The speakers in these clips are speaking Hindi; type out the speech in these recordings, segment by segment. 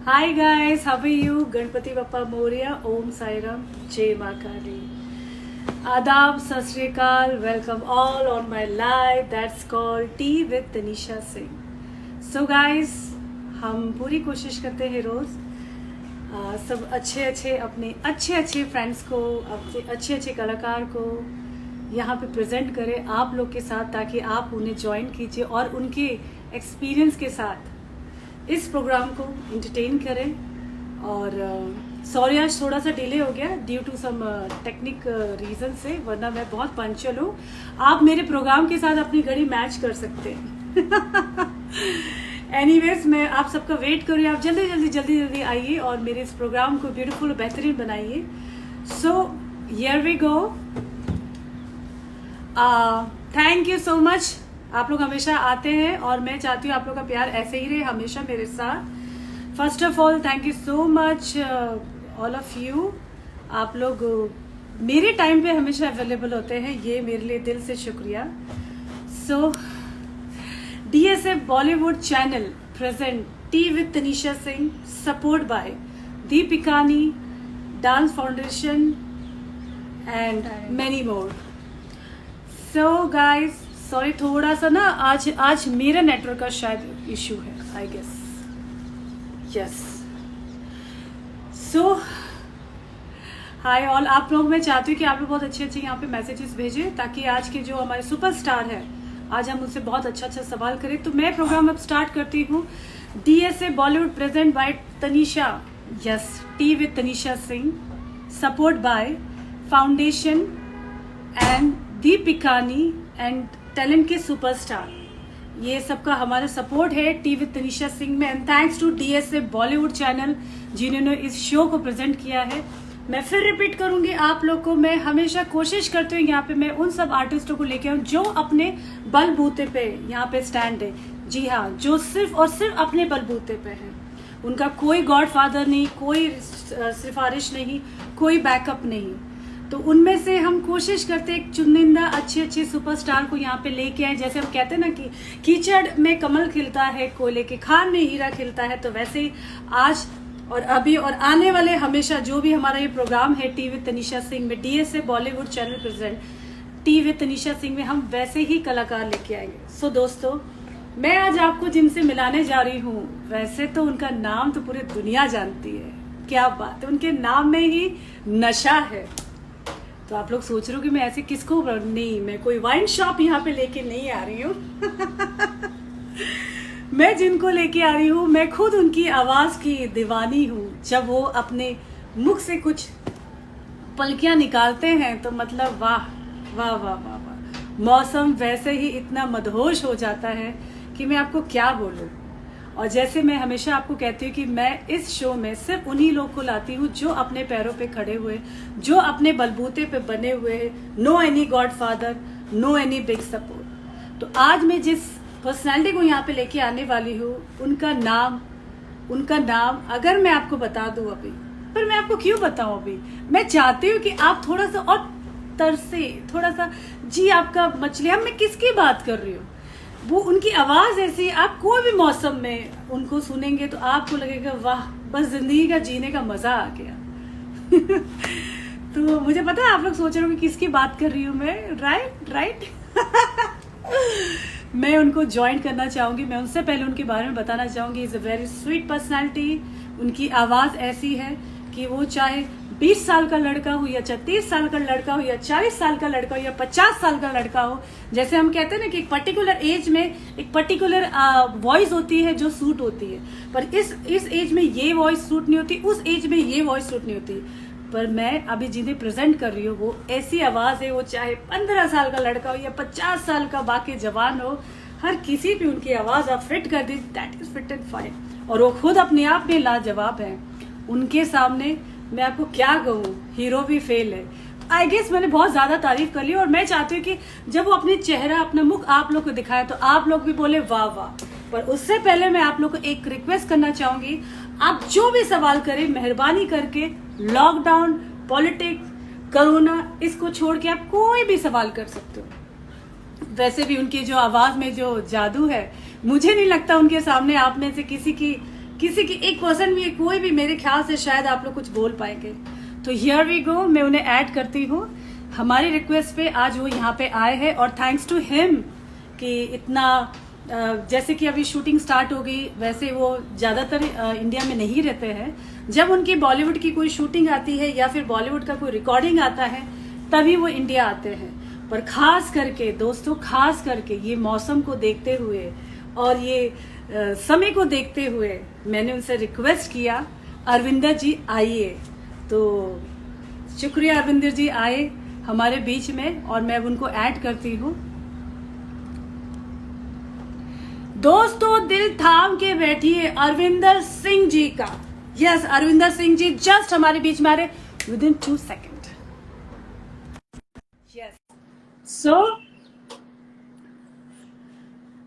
Hi guys, how are you? Ganpati Bappa Moriya, Om Sairam, जय माँ काली। आदाब, सत श्री अकाल, welcome all on my live that's called T with Tanisha Singh. So guys, हम पूरी कोशिश करते हैं रोज सब अपने अच्छे फ्रेंड्स को, अपने अच्छे कलाकार को यहाँ पे प्रेजेंट करें आप लोग के साथ, ताकि आप उन्हें ज्वाइन कीजिए और उनके एक्सपीरियंस के साथ इस प्रोग्राम को एंटरटेन करें। और सॉरी आज थोड़ा सा डिले हो गया due to some technic reason से, वरना मैं बहुत पंक्चुअल हूँ। आप मेरे प्रोग्राम के साथ अपनी घड़ी मैच कर सकते हैं। एनीवेज, मैं आप सबका वेट कर रही हूँ। आप जल्दी आइए और मेरे इस प्रोग्राम को ब्यूटीफुल और बेहतरीन बनाइए। So here we go. Thank you so much. आप लोग हमेशा आते हैं और मैं चाहती हूँ आप लोग का प्यार ऐसे ही रहे हमेशा मेरे साथ। First of all thank you so much all of you. आप लोग मेरे टाइम पे हमेशा अवेलेबल होते हैं, ये मेरे लिए दिल से शुक्रिया। So DSF Bollywood channel present tea with Tanisha Singh, support by दीपिकानी dance foundation and many more. So guys, sorry थोड़ा सा ना आज मेरा नेटवर्क का शायद इशू है, I guess. Yes, so hi all. आप लोग, मैं चाहती हूँ कि आप लोग बहुत अच्छे यहाँ पे मैसेजेस भेजें, ताकि आज के जो हमारे सुपरस्टार है आज हम उनसे बहुत अच्छा सवाल करें। तो मैं प्रोग्राम अब स्टार्ट करती हूँ। DSA Bollywood present by Tanisha, yes, tea with Tanisha Singh, support by foundation and दीपिकानी एंड टैलेंट के सुपरस्टार। ये सबका हमारा सपोर्ट है टी विद तनीषा सिंह में। And thanks to DSA Bollywood channel जिन्होंने इस शो को प्रेजेंट किया है। मैं फिर रिपीट करूंगी आप लोग को, मैं हमेशा कोशिश करती हूँ यहाँ पे मैं उन सब आर्टिस्टों को लेके आऊँ जो अपने बलबूते पे यहाँ पे स्टैंड है। जी हाँ, जो सिर्फ और सिर्फ अपने बलबूते पे है। उनका कोई गॉडफादर नहीं, कोई सिफारिश नहीं, कोई बैकअप नहीं। तो उनमें से हम कोशिश करते हैं एक चुनिंदा अच्छे सुपरस्टार को यहाँ पे लेके आए। जैसे हम कहते हैं ना कि कीचड़ में कमल खिलता है, कोयले के खान में हीरा खिलता है, तो वैसे ही आज और अभी और आने वाले हमेशा जो भी हमारा ये प्रोग्राम है टी विद तनीषा सिंह में, DSA Bollywood channel present tea with Tanisha Singh में, हम वैसे ही कलाकार लेके आएंगे। सो दोस्तों, मैं आज आपको जिनसे मिलाने जा रही हूँ, वैसे तो उनका नाम तो पूरी दुनिया जानती है। क्या बात है, उनके नाम में ही नशा है। तो आप लोग सोच रहे हो कि मैं ऐसे किसको, नहीं, मैं कोई वाइन शॉप यहाँ पे लेके नहीं आ रही हूँ। मैं जिनको लेके आ रही हूँ, मैं खुद उनकी आवाज की दीवानी हूँ। जब वो अपने मुख से कुछ पलकियां निकालते हैं तो मतलब वाह वाह वाह वाह वाह, मौसम वैसे ही इतना मदहोश हो जाता है कि मैं आपको क्या बोलूँ। और जैसे मैं हमेशा आपको कहती हूँ कि मैं इस शो में सिर्फ उन्हीं लोग को लाती हूँ जो अपने पैरों पे खड़े हुए, जो अपने बलबूते पे बने हुए हैं। No any godfather, no any big support. तो आज मैं जिस पर्सनैलिटी को यहाँ पे लेके आने वाली हूँ, उनका नाम अगर मैं आपको बता दूँ अभी, पर मैं आपको क्यों बताऊँ अभी, मैं चाहती हूँ कि आप थोड़ा सा और तरसे, थोड़ा सा जी आपका मछली। अब मैं किसकी बात कर रही हूँ, वो उनकी आवाज ऐसी, आप कोई भी मौसम में उनको सुनेंगे तो आपको लगेगा वाह, बस जिंदगी का जीने का मजा आ गया। तो मुझे पता है आप लोग सोच रहे हो कि किसकी बात कर रही हूँ मैं, राइट। मैं उनको ज्वाइन करना चाहूंगी। मैं उनसे पहले उनके बारे में बताना चाहूंगी। Is a very sweet personality. उनकी आवाज ऐसी है कि वो चाहे 20 साल का लड़का हो या 30 साल का लड़का हो या 40 साल का लड़का हो या 50 साल का लड़का हो, जैसे हम कहते हैं ना कि एक पर्टिकुलर एज में एक पर्टिकुलर वॉइस होती है जो सूट होती है, पर इस एज में ये वॉइस सूट नहीं होती, उस एज में ये वॉइस सूट नहीं होती। पर मैं अभी जिन्हें प्रेजेंट कर रही हूँ वो ऐसी आवाज है, वो चाहे 15 साल का लड़का हो या 50 साल का बाकी जवान हो, हर किसी भी उनकी आवाज आप फिट कर दी, that is fit and fine. और वो खुद अपने आप में लाजवाब है। उनके सामने मैं आपको क्या कहूँ, हीरो भी फेल है। आई गेस मैंने बहुत ज्यादा तारीफ कर ली, और मैं चाहती हूँ कि जब वो अपने चेहरा, अपना मुख आप लोग को दिखाए तो आप लोग भी बोले वाह वाह। पर उससे पहले मैं आप लोग को एक रिक्वेस्ट करना चाहूंगी, आप जो भी सवाल करें मेहरबानी करके लॉकडाउन, पॉलिटिक्स, कोरोना, इसको छोड़ के आप कोई भी सवाल कर सकते हो। वैसे भी उनकी जो आवाज में जो जादू है, मुझे नहीं लगता उनके सामने आप में से किसी की किसी की एक पर्सन भी, कोई भी, मेरे ख्याल से शायद आप लोग कुछ बोल पाएंगे। तो हियर वी गो, मैं उन्हें ऐड करती हूँ। हमारी रिक्वेस्ट पे आज वो यहाँ पे आए हैं और थैंक्स टू हिम कि इतना जैसे कि अभी शूटिंग स्टार्ट हो गई, वैसे वो ज़्यादातर इंडिया में नहीं रहते हैं। जब उनकी बॉलीवुड की कोई शूटिंग आती है या फिर बॉलीवुड का कोई रिकॉर्डिंग आता है तभी वो इंडिया आते हैं। पर खास करके दोस्तों, खास करके ये मौसम को देखते हुए और ये समय को देखते हुए मैंने उनसे रिक्वेस्ट किया, अरविंदर जी आइए। तो शुक्रिया अरविंदर जी आए हमारे बीच में और मैं उनको ऐड करती हूँ। दोस्तों दिल थाम के बैठिए अरविंदर सिंह जी का। यस, अरविंदर सिंह जी जस्ट हमारे बीच में आ रहे with in 2 second. Yes, so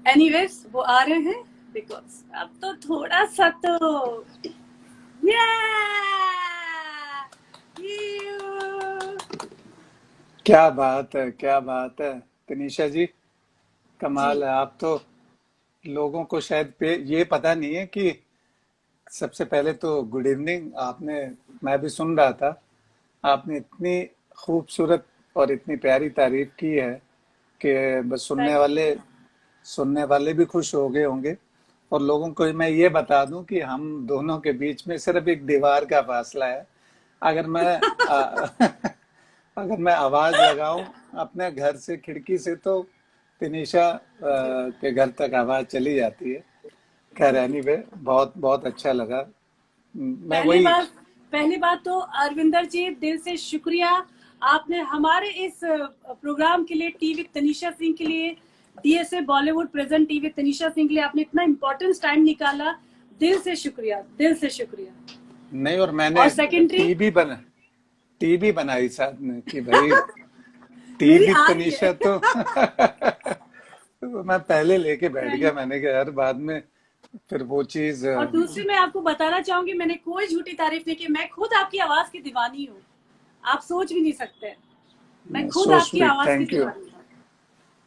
anyways वो आ रहे हैं बिकॉज अब तो थोड़ा सा तो क्या बात है, क्या बात है तनीषा जी, कमाल है। आप तो लोगों को शायद ये पता नहीं है कि सबसे पहले तो गुड इवनिंग। आपने, मैं भी सुन रहा था, आपने इतनी खूबसूरत और इतनी प्यारी तारीफ की है कि बस सुनने वाले भी खुश हो गए होंगे। और लोगों को मैं ये बता दूं कि हम दोनों के बीच में सिर्फ एक दीवार का फासला है। अगर मैं अगर मैं आवाज लगाऊं अपने घर से, खिड़की से, तो तनीषा के घर तक आवाज चली जाती है। खैर एनीवे, बहुत बहुत अच्छा लगा। मैं वही पहली बात तो अरविंदर जी दिल से शुक्रिया, आपने हमारे इस प्रोग्राम के लिए, टीवी तनीषा सिंह के लिए, DSA Bollywood present TV Tanisha Singh के लिए आपने इतना इम्पोर्टेंट टाइम निकाला। दिल से शुक्रिया, दिल से शुक्रिया। नहीं, और मैंने टीवी बनाई साथ में कि भाई टीवी तनीषा तो तो मैं पहले लेके बैठ गया। मैंने कहा यार बाद में फिर वो चीज। और दूसरी मैं आपको बताना चाहूंगी, मैंने कोई झूठी तारीफ नहीं की, मैं खुद आपकी आवाज की दीवानी हूँ। आप सोच भी नहीं सकते, मैं खुद आपकी आवाज की दीवानी हूँ।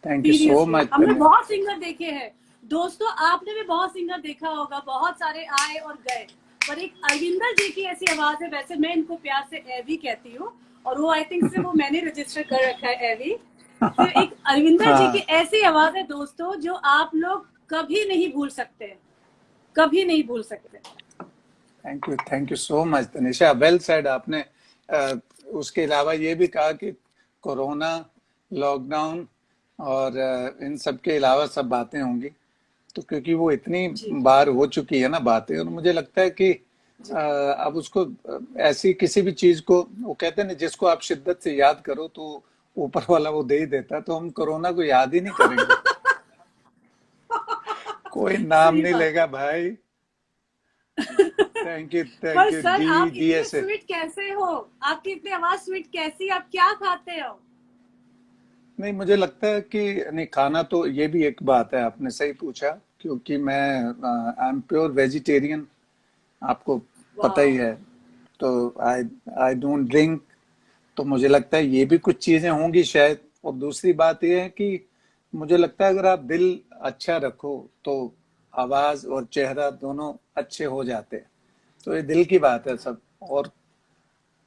Thank you so much. हमने बहुत सिंगर देखे हैं दोस्तों, आपने भी बहुत सिंगर देखा होगा, बहुत सारे आए और गए, पर एक अरविंदर जी की ऐसी आवाज है। वैसे मैं इनको प्यार से एवी कहती हूँ और वो आई थिंक से वो मैंने रजिस्टर कर रखा है एवी। तो एक अरविंदर जी की ऐसी आवाज है दोस्तों जो आप लोग कभी नहीं भूल सकते, कभी नहीं भूल सकते। Thank you so much Tanisha, well said आपने। उसके अलावा ये भी कहा कि कोरोना, लॉकडाउन और इन सब के अलावा सब बातें होंगी, तो क्योंकि वो इतनी बार हो चुकी है ना बातें, और मुझे लगता है कि अब उसको ऐसी किसी भी चीज को, वो कहते हैं ना, जिसको आप शिद्दत से याद करो तो ऊपर वाला वो दे ही देता। तो हम कोरोना को याद ही नहीं करेंगे। कोई नाम नहीं लेगा भाई। थैंक यू सर, आप इतने स्वीट कैसे हो? आपकी इतनी आवाज स्वीट कैसी? आप क्या खाते हो? नहीं, मुझे लगता है कि नहीं, खाना तो ये भी एक बात है, आपने सही पूछा, क्योंकि मैं आई एम प्योर वेजिटेरियन, आपको पता ही है। तो आई डोंट ड्रिंक। तो मुझे लगता है ये भी कुछ चीजें होंगी शायद। और दूसरी बात ये है कि मुझे लगता है अगर आप दिल अच्छा रखो तो आवाज और चेहरा दोनों अच्छे हो जाते हैं। तो ये दिल की बात है सब। और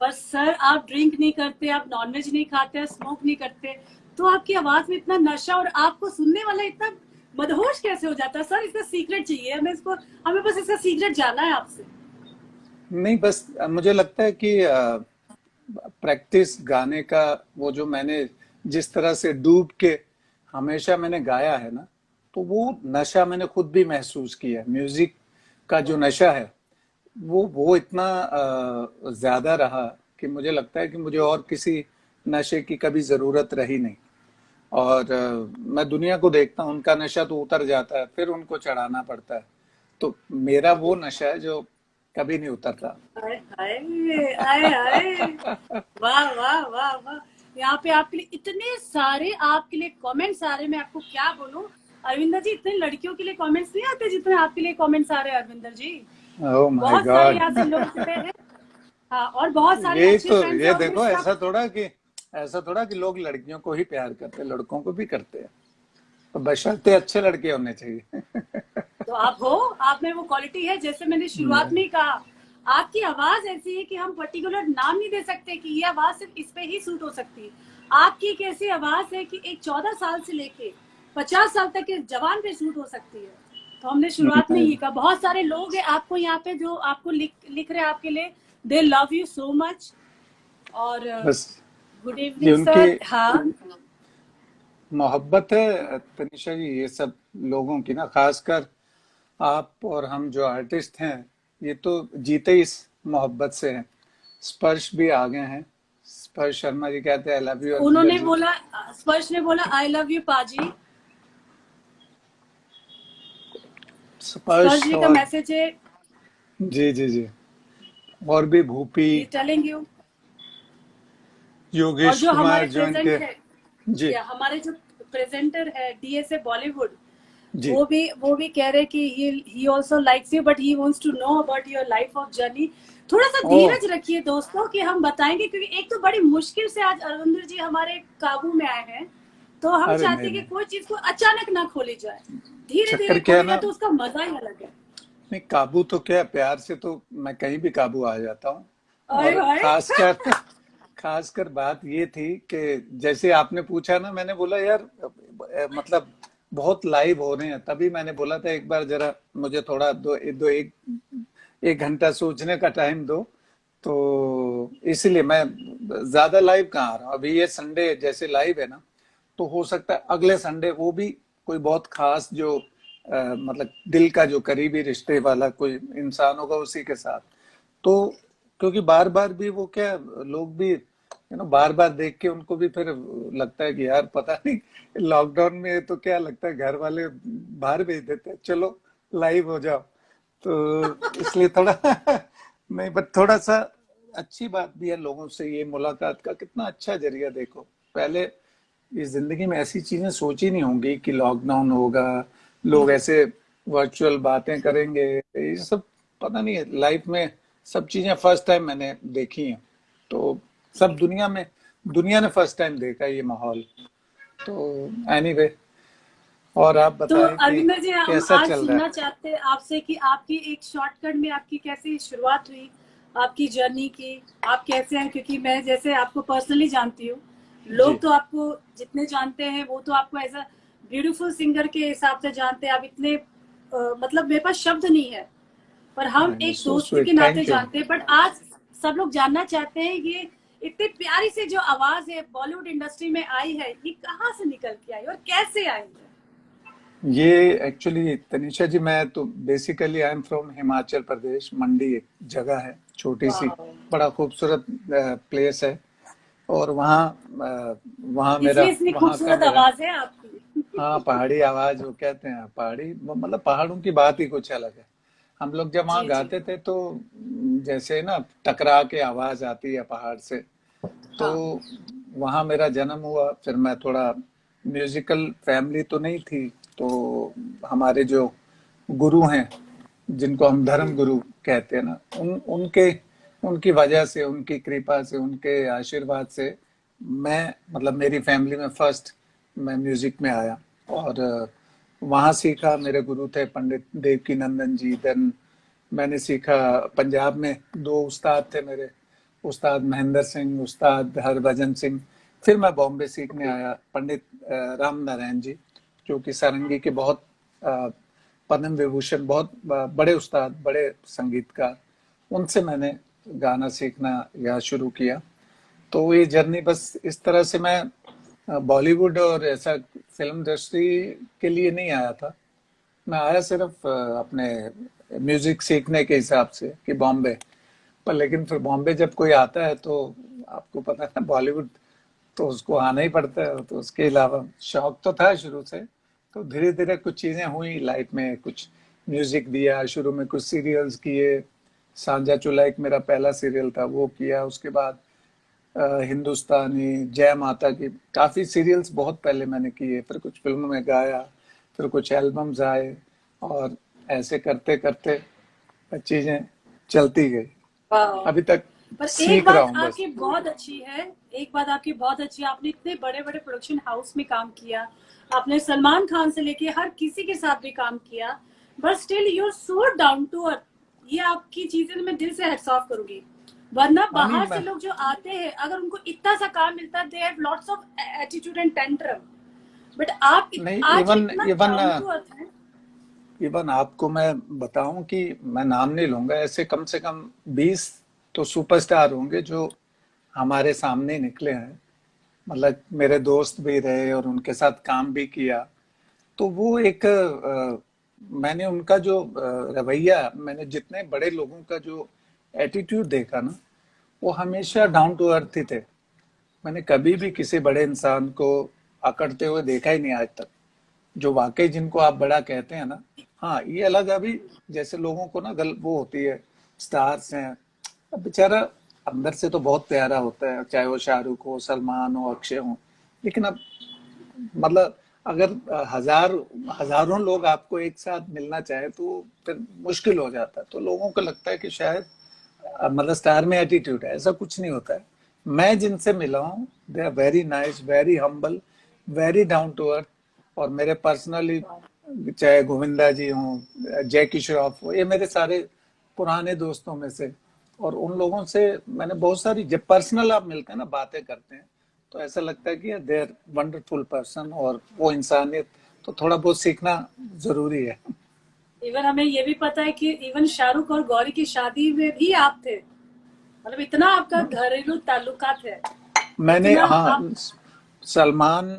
बस सर, आप ड्रिंक नहीं करते, आप नॉनवेज नहीं खाते, स्मोक नहीं करते, तो आपकी आवाज में इतना नशा और आपको सुनने वाला इतना मदहोश कैसे हो जाता है? सर इसका सीक्रेट चाहिए हमें बस इसका सीक्रेट जानना है आपसे। नहीं, बस मुझे लगता है कि प्रैक्टिस गाने का, वो जो मैंने जिस तरह से डूब के हमेशा मैंने गाया है ना, तो वो नशा मैंने खुद भी महसूस किया है। म्यूजिक का जो नशा है वो इतना ज्यादा रहा कि मुझे लगता है कि मुझे और किसी नशे की कभी जरूरत रही नहीं। और मैं दुनिया को देखता हूँ, उनका नशा तो उतर जाता है, फिर उनको चढ़ाना पड़ता है। तो मेरा वो नशा है जो कभी नहीं उतरता। वाह वाह वाह वाह। यहाँ पे आपके लिए इतने सारे, आपके लिए कमेंट्स आ रहे, मैं आपको क्या बोलूं अरविंदर जी, इतने लड़कियों के लिए कमेंट्स नहीं आते जितने आपके लिए कमेंट्स आ रहे हैं अरविंदर जी। बहुत सारे यहाँ से लोग जुड़े हैं। हाँ, और बहुत सारे ये अच्छे तो फ्रेंड्स ये देखो, ऐसा थोड़ा कि लोग लड़कियों को ही प्यार करते हैं, लड़कों को भी करते हैं। बशर्ते अच्छे लड़के होने चाहिए। तो आप हो, आप में वो क्वालिटी है। जैसे मैंने शुरुआत में ही कहा, आपकी आवाज ऐसी है कि हम पर्टिकुलर नाम नहीं दे सकते कि ये आवाज सिर्फ इस पे ही सूट हो सकती है। आपकी एक ऐसी आवाज है कि एक 14 साल से लेके 50 साल तक के जवान पे सूट हो सकती है। तो हमने शुरुआत में नहीं, ये कहा, बहुत सारे लोग हैं आपको यहाँ पे जो आपको लिख रहे हैं आपके लिए। दे लव यू सो मच। और बस गुड ये इवनिंग उनकी सर। हाँ, मोहब्बत है तनिषा जी, ये सब लोगों की ना, खासकर आप और हम जो आर्टिस्ट हैं, ये तो जीते ही इस मोहब्बत से हैं। स्पर्श भी आ गए हैं। स्पर्श शर्मा जी कहते हैं आई लव यू अर्जुन उन्होंने जी। बोला, स्पर्श ने बोला आई लव यू पाजी। स्पर्श स्पर्श जी का और मैसेज है, जी जी जी, और भी भूपी, ही टेलिंग यू। और योगेश जो कुमार हमारे जो प्रेजेंट इनके। है, जी या हमारे जो प्रेजेंटर है डीएसए बॉलीवुड, जी। वो भी कह रहे कि he also likes you but he wants to know about your life of journey. थोड़ा सा ओ, धीरज रखिए दोस्तों कि हम बताएंगे, क्योंकि एक तो बड़ी मुश्किल से आज अरविंदर जी हमारे काबू में आए हैं। तो हम अरे चाहते नहीं हैं कि नहीं, कोई चीज को अचानक ना खोली जाए, धीरे चक्कर धीरे क्या है खोलेगा ना, तो उसका मजा ही अलग है। नहीं काबू तो क्या, प्यार से तो मैं कहीं भी काबू आ जाता हूँ। अरे और भाई। खासकर खासकर बात ये थी कि जैसे आपने पूछा ना, मैंने बोला यार मतलब बहुत लाइव हो रहे हैं, तभी मैंने बोला था एक बार जरा मुझे थोड़ा एक घंटा सोचने का टाइम दो। तो इसलिए मैं ज्यादा लाइव कहाँ आ रहा हूँ। अभी ये संडे जैसे लाइव है ना, तो हो सकता है अगले संडे वो भी कोई बहुत खास जो मतलब दिल का जो करीबी रिश्ते वाला कोई इंसान होगा उसी के साथ। तो क्योंकि बार बार भी वो क्या, लोग भी बार बार देख के उनको भी फिर लगता है कि यार पता नहीं, लॉकडाउन में तो क्या लगता है घर वाले बाहर भेज देते हैं, चलो लाइव हो जाओ। तो इसलिए थोड़ा नहीं, बट थोड़ा सा अच्छी बात भी है लोगों से ये मुलाकात का, कितना अच्छा जरिया। देखो पहले इस जिंदगी में ऐसी चीजें सोची नहीं होंगी कि लॉकडाउन होगा, लोग ऐसे वर्चुअल बातें करेंगे, ये सब पता नहीं, लाइफ में सब चीजें फर्स्ट टाइम मैंने देखी हैं। तो सब दुनिया ने फर्स्ट टाइम देखा ये माहौल। तो एनीवे, और आप तो बताएं कि अरविंदर जी, हम कैसा आज चल रहा सुनना है। चाहते हैं आपसे कि आपकी एक शॉर्टकट में आपकी कैसे शुरुआत हुई, आपकी जर्नी की। आप कैसे हैं, क्योंकि मैं जैसे आपको पर्सनली जानती हूँ, जी लोग तो आपको जितने जानते हैं वो तो आपको एज अ ब्यूटीफुल सिंगर के हिसाब से जानते हैं। आप इतने मतलब मेरे पास शब्द नहीं है, पर हम नहीं, एक सो दोस्त के स्वीट, नाते थैंक यू। जानते हैं। बट आज सब लोग जानना चाहते हैं, ये इतनी प्यारी से जो आवाज है बॉलीवुड इंडस्ट्री में आई है, ये कहाँ से निकल के आई और कैसे आई है? ये एक्चुअली तनिषा जी, मैं तो basically I am from Himachal Pradesh. Mandi एक जगह है छोटी सी, वाह, बड़ा खूबसूरत प्लेस है। और वहाँ वहाँ मेरा इसलिए इतनी वहाँ का खूबसूरत मेरा आवाज है आपकी। हाँ, पहाड़ी आवाज वो कहते हैं, पहाड़ी मतलब पहाड़ों की बात ही कुछ अलग है। हम लोग जब वहाँ जी जी। गाते थे तो जैसे ना टकरा के आवाज आती है पहाड़ से। तो हाँ, वहाँ मेरा जन्म हुआ। फिर मैं थोड़ा म्यूजिकल फैमिली तो नहीं थी, तो हमारे जो गुरु हैं, जिनको हम धर्म गुरु कहते हैं ना, उनके उनकी वजह से, उनकी कृपा से, उनके आशीर्वाद से मैं मतलब मेरी फैमिली में फर्स्ट मैं म्यूजिक में आया। और वहाँ सीखा, मेरे गुरु थे पंडित देवकी नंदन जी। देन मैंने सीखा पंजाब में, दो उस्ताद थे मेरे, उस्ताद महेंद्र सिंह, उस्ताद हरभजन सिंह। फिर मैं बॉम्बे सीखने आया पंडित राम नारायण जी, जो कि सारंगी के बहुत अ, पद्म विभूषण, बहुत बड़े उस्ताद, बड़े संगीतकार। उनसे मैंने गाना सीखना या शुरू किया। तो ये जर्नी बस इस तरह से, मैं बॉलीवुड और ऐसा फिल्म इंडस्ट्री के लिए नहीं आया था। मैं आया सिर्फ अपने म्यूजिक सीखने के हिसाब से कि बॉम्बे। पर लेकिन फिर बॉम्बे जब कोई आता है तो आपको पता है ना, बॉलीवुड तो उसको आना ही पड़ता है। तो उसके अलावा शौक तो था शुरू से। तो धीरे धीरे कुछ चीजें हुई लाइफ में, कुछ म्यूजिक दिया शुरू में, कुछ सीरियल्स किए। सांझा चूल्हा एक मेरा पहला सीरियल था, वो किया। उसके बाद हिंदुस्तानी, जय माता की, काफी सीरियल्स बहुत पहले मैंने किए। फिर कुछ फिल्मों में गाया, फिर कुछ एल्बम्स आए, और ऐसे करते करते चीजें चलती गई वाह। अभी तक। पर एक सीख रहा बात हूँ बस। आपकी बहुत अच्छी है, एक बात आपकी बहुत अच्छी है, आपने इतने बड़े बड़े प्रोडक्शन हाउस में काम किया, आपने सलमान खान से लेके हर किसी के साथ भी काम किया, but still you are so down to earth. ये आपकी चीजें मैं दिल से हेड्स ऑफ करूंगी। वरना हाँ नहीं बाहर से मैं लोग जो आते हैं, अगर उनको इतना सा काम मिलता है, they have lots of attitude and tantrum, but आप नहीं आज इवन इतना इवन डाउन टू अर्थ है। इवन आपको मैं बताऊं कि मैं नाम नहीं लूंगा, ऐसे कम से कम 20 तो सुपरस्टार होंगे जो हमारे सामने निकले हैं। मतलब मेरे दोस्त भी रहे और उनके साथ काम भी किया। तो वो एक मैंने उनका जो रवैया, मैंने जितने बड़े लोगों का जो एटीट्यूड देखा ना, वो हमेशा डाउन टू अर्थ ही थे। मैंने कभी भी किसी बड़े इंसान को अकड़ते हुए देखा ही नहीं आज तक। जो वाकई जिनको आप बड़ा कहते हैं ना, हाँ ये अलग अभी जैसे लोगों को ना गल वो होती है, स्टार्स हैं, अब बेचारा अंदर से तो बहुत प्यारा होता है, चाहे वो शाहरुख हो, सलमान हो, अक्षय हो। लेकिन अब मतलब अगर हजारों लोग आपको एक साथ मिलना चाहे तो फिर मुश्किल हो जाता है। तो लोगों को लगता है कि शायद मतलब स्टार में एटीट्यूड है, ऐसा कुछ नहीं होता है। मैं जिनसे मिला हूँ they are very nice, very humble, very down to earth. और मेरे पर्सनली चाहे गोविंदा जी हों, जय किशोर हो, ये मेरे सारे पुराने दोस्तों में से। और उन लोगों से मैंने बहुत सारी, जब पर्सनल आप मिलते हैं ना, बातें करते हैं, तो ऐसा लगता है कि दे आर वंडरफुल पर्सन, और वो इंसानियत तो थोड़ा बहुत सीखना जरूरी है। इवन हमें ये भी पता है कि इवन शाहरुख और गौरी की शादी में भी आप थे, मतलब इतना आपका घरेलू ताल्लुकात है, मैंने इतना हाँ आप। सलमान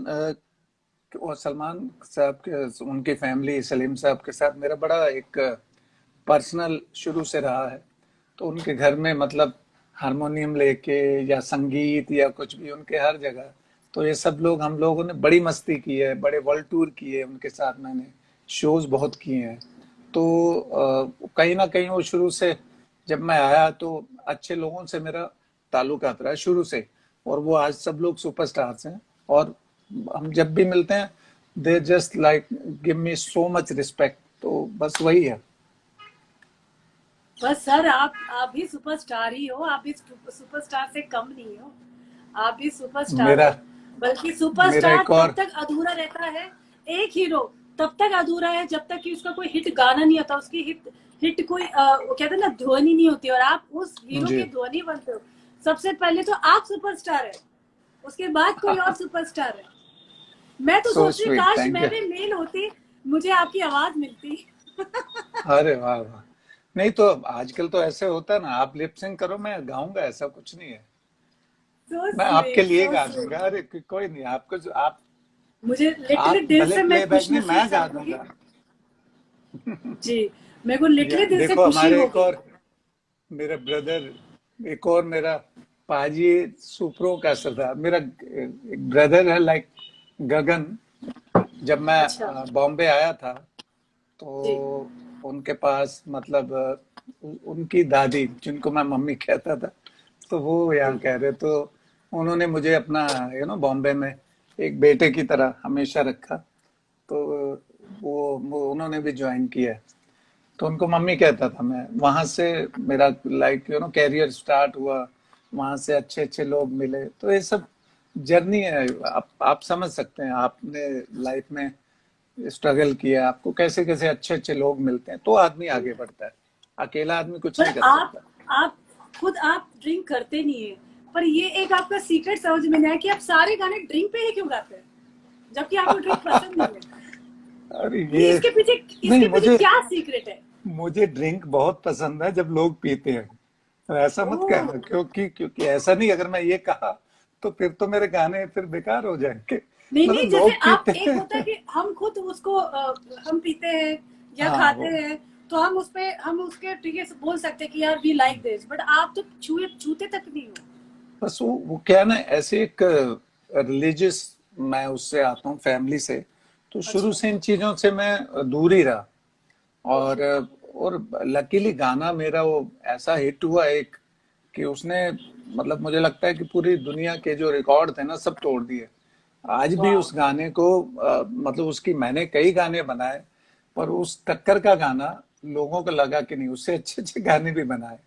और सलमान साहब के, उनकी फैमिली, सलीम साहब के साथ मेरा बड़ा एक पर्सनल शुरू से रहा है। तो उनके घर में मतलब हारमोनियम लेके या संगीत या कुछ भी उनके हर जगह। तो ये सब लोग, हम लोगों ने बड़ी मस्ती की है, बड़े वर्ल्ड टूर किए उनके साथ, मैंने शोज बहुत किए हैं। तो कहीं ना कहीं वो शुरू से, जब मैं आया तो अच्छे लोगों से मेरा ताल्लुकात रहा शुरू से। और वो आज सब लोग सुपरस्टार्स हैं। और हम जब भी मिलते हैं, they just like give me so much respect. तो बस वही है। बस सर, आप भी सुपरस्टार ही हो, आप भी सुपरस्टार से कम नहीं हो, आप भी सुपरस्टार मेरा हो। बल्कि मेरा सुपरस्टार एक तब और तक अधूरा रहता है, एक हीरो तब तक अधूरा है जब तक कि उसका कोई हिट गाना नहीं आता, उसकी हिट हिट कोई वो कहते हैं ना, ध्वनि नहीं होती, और आप उस हीरो जी, के ध्वनि बनते हो। सबसे पहले तो आप सुपरस्टार है, उसके बाद कोई और सुपरस्टार है। मैं तो सो सोच रही हूँ, स्वीट, काश थैंक मैं यू। भी मेल होती, मुझे आपकी आवाज मिलती। अरे वाह वाह। नहीं तो आजकल तो ऐसे होता है ना, आप लिप सिंक करो मैं गाऊंगा, ऐसा कुछ नहीं है। सो मैं आपके स्वीट, लिए सो गा दूंगा, स्वीट। अरे कोई नहीं, आपको जो मुझे लिटरली आप दिल भले से मैं प्लेबैक खुश नहीं, नसीब मैं गा समझूंगी। दूंगा। जी, मेरे को लिटरली दिल से देखो खुशी हमारे एक होगी। और मेरा ब्रदर, एक और मेरा पाजी सुप्रो का सरदार, मेरा एक ब्रदर है लाइक गगन। जब मैं अच्छा। बॉम्बे आया था जी। तो उनके पास मतलब उनकी दादी, जिनको मैं मम्मी कहता था, तो वो यहाँ जी। कह रहे, तो उन्होंने मुझे अपना बॉम्बे में एक बेटे की तरह हमेशा रखा। तो वो उन्होंने भी ज्वाइन किया है। तो उनको मम्मी कहता था मैं। वहां से मेरा लाइक कैरियर स्टार्ट हुआ। वहां से अच्छे अच्छे लोग मिले। तो ये सब जर्नी है। आप समझ सकते हैं, आपने लाइफ में स्ट्रगल किया, आपको कैसे कैसे अच्छे अच्छे लोग मिलते हैं, तो आदमी आगे बढ़ता है। अकेला आदमी कुछ पर नहीं कर आप सकता। आप खुद आप ड्रिंक करते नहीं है, पर ये एक आपका सीक्रेट समझ में नहीं आया कि आप सारे गाने ड्रिंक पे ही क्यों गाते हैं, जबकि आपको ड्रिंक पसंद नहीं है। अरे नहीं, ये, नहीं इसके पीछे मुझे क्या सीक्रेट है? मुझे ड्रिंक बहुत पसंद है जब लोग पीते हैं। तो ऐसा मत ओह। कहना, क्योंकि क्योंकि ऐसा नहीं, अगर मैं ये कहा तो फिर तो मेरे गाने फिर बेकार हो जाएंगे। नहीं नहीं, मतलब जैसे लोग आप, पीते एक होता है हैं। कि हम खुद उसको हम पीते हैं या हाँ खाते वो हैं, तो हम उस पे हम उसके ठीक है बोल सकते हैं कि यार वी लाइक दिस, बट आप तो छूते तक नहीं हो। बस वो क्या है ना, ऐसे एक रिलीजियस, मैं उससे आता हूँ फैमिली से। तो शुरू अच्छा। से इन चीजों से मैं दूर ही रहा। और ओके। और लकीली गाना मेरा वो ऐसा हिट हुआ एक, कि उसने मतलब मुझे लगता है कि पूरी दुनिया के जो रिकॉर्ड थे ना, सब तोड़ दिए। आज भी वाह। उस गाने को मतलब उसकी, मैंने कई गाने बनाए, पर उस टक्कर का गाना लोगों को लगा कि नहीं, उससे अच्छे अच्छे गाने भी बनाए,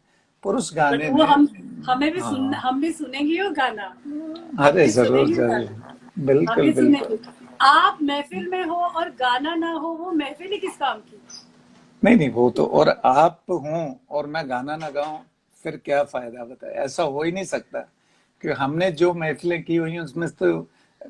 पर उस बट गाने वो ने हम हाँ, हम भी सुनेंगे वो गाना। हम अरे भी जरूर सुनेंगे वो जरूर, गाना। हम बिल्कुल भी बिल्कुल। सुनेंगे। आप महफिल में हो और गाना ना हो, वो महफिल ही किस काम की। नहीं नहीं, वो तो, और आप हों और मैं गाना ना गाऊं, फिर क्या फायदा बताए, ऐसा हो ही नहीं सकता। कि हमने जो महफिलें की हुई हैं उसमें तो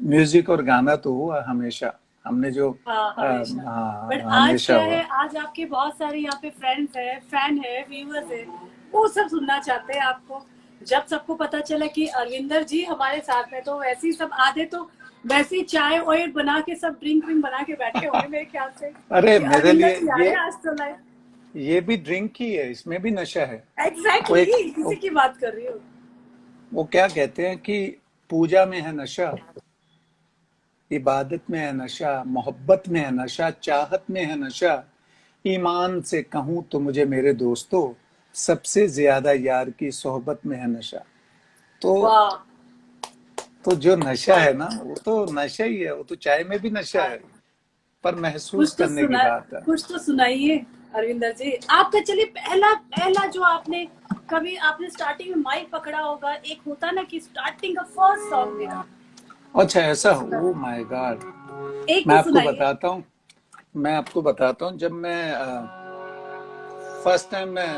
म्यूजिक और गाना तो हुआ हमेशा। हमने जो हाँ, हमेशा। बट हाँ, आज हमेशा क्या हुआ। है, आज आपके बहुत सारे यहाँ पे फ्रेंड्स हैं, फैन है, व्यूअर्स है, वो सब सुनना चाहते हैं आपको। जब सबको पता चला कि अरविंदर जी हमारे साथ में, तो वैसे ही सब आधे तो वैसे ही चाय वाय बना के सब ड्रिंक व्रिंक बना के बैठे होंगे मेरे ख्याल से, अरे कि मेरे अरविंदर लिए जी आ रहे हैं आज तो लाइव। ये भी ड्रिंक ही है, इसमें भी नशा है। वो एग्जैक्टली एक किसी की बात कर रही हूँ। वो क्या कहते हैं कि पूजा में है नशा, इबादत में है नशा, मोहब्बत में है नशा, चाहत में है नशा, ईमान से कहूं तो मुझे मेरे दोस्तों, सबसे ज्यादा यार की सोहबत में है नशा। तो वाह। जो नशा वाह। है ना, वो तो नशा ही है, वो तो चाय में भी नशा हाँ। है, पर महसूस कुछ तो करने की सुना, बात है। कुछ तो सुनाइए अरविंदर जी। आपका चलिए पहला पहला जो आपने कभी आपने स्टार्टिंग में माइक पकड़ा होगा, एक होता ना कि स्टार्टिंग का फर्स्ट सॉन्ग मेरा, अच्छा ऐसा, कुछ सुना, ओ माय गॉड। एक मैं तो आपको सुनाइए। बताता हूँ, जब मैं फर्स्ट टाइम, मैं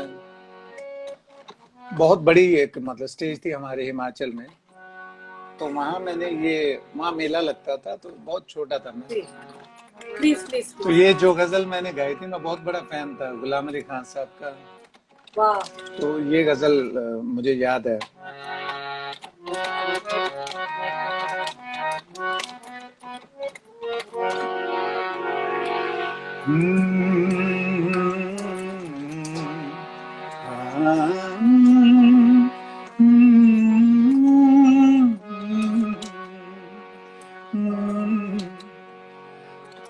बहुत बड़ी एक मतलब स्टेज थी हमारे हिमाचल में, तो वहाँ मेला लगता था, तो बहुत छोटा था मैं। जी, प्लीज प्लीज तो प्लीज। ये जो गजल मैंने गाई थी, मैं बहुत बड़ा फैन था गुलाम अली खान साहब का। वाह। तो ये गजल मुझे याद है।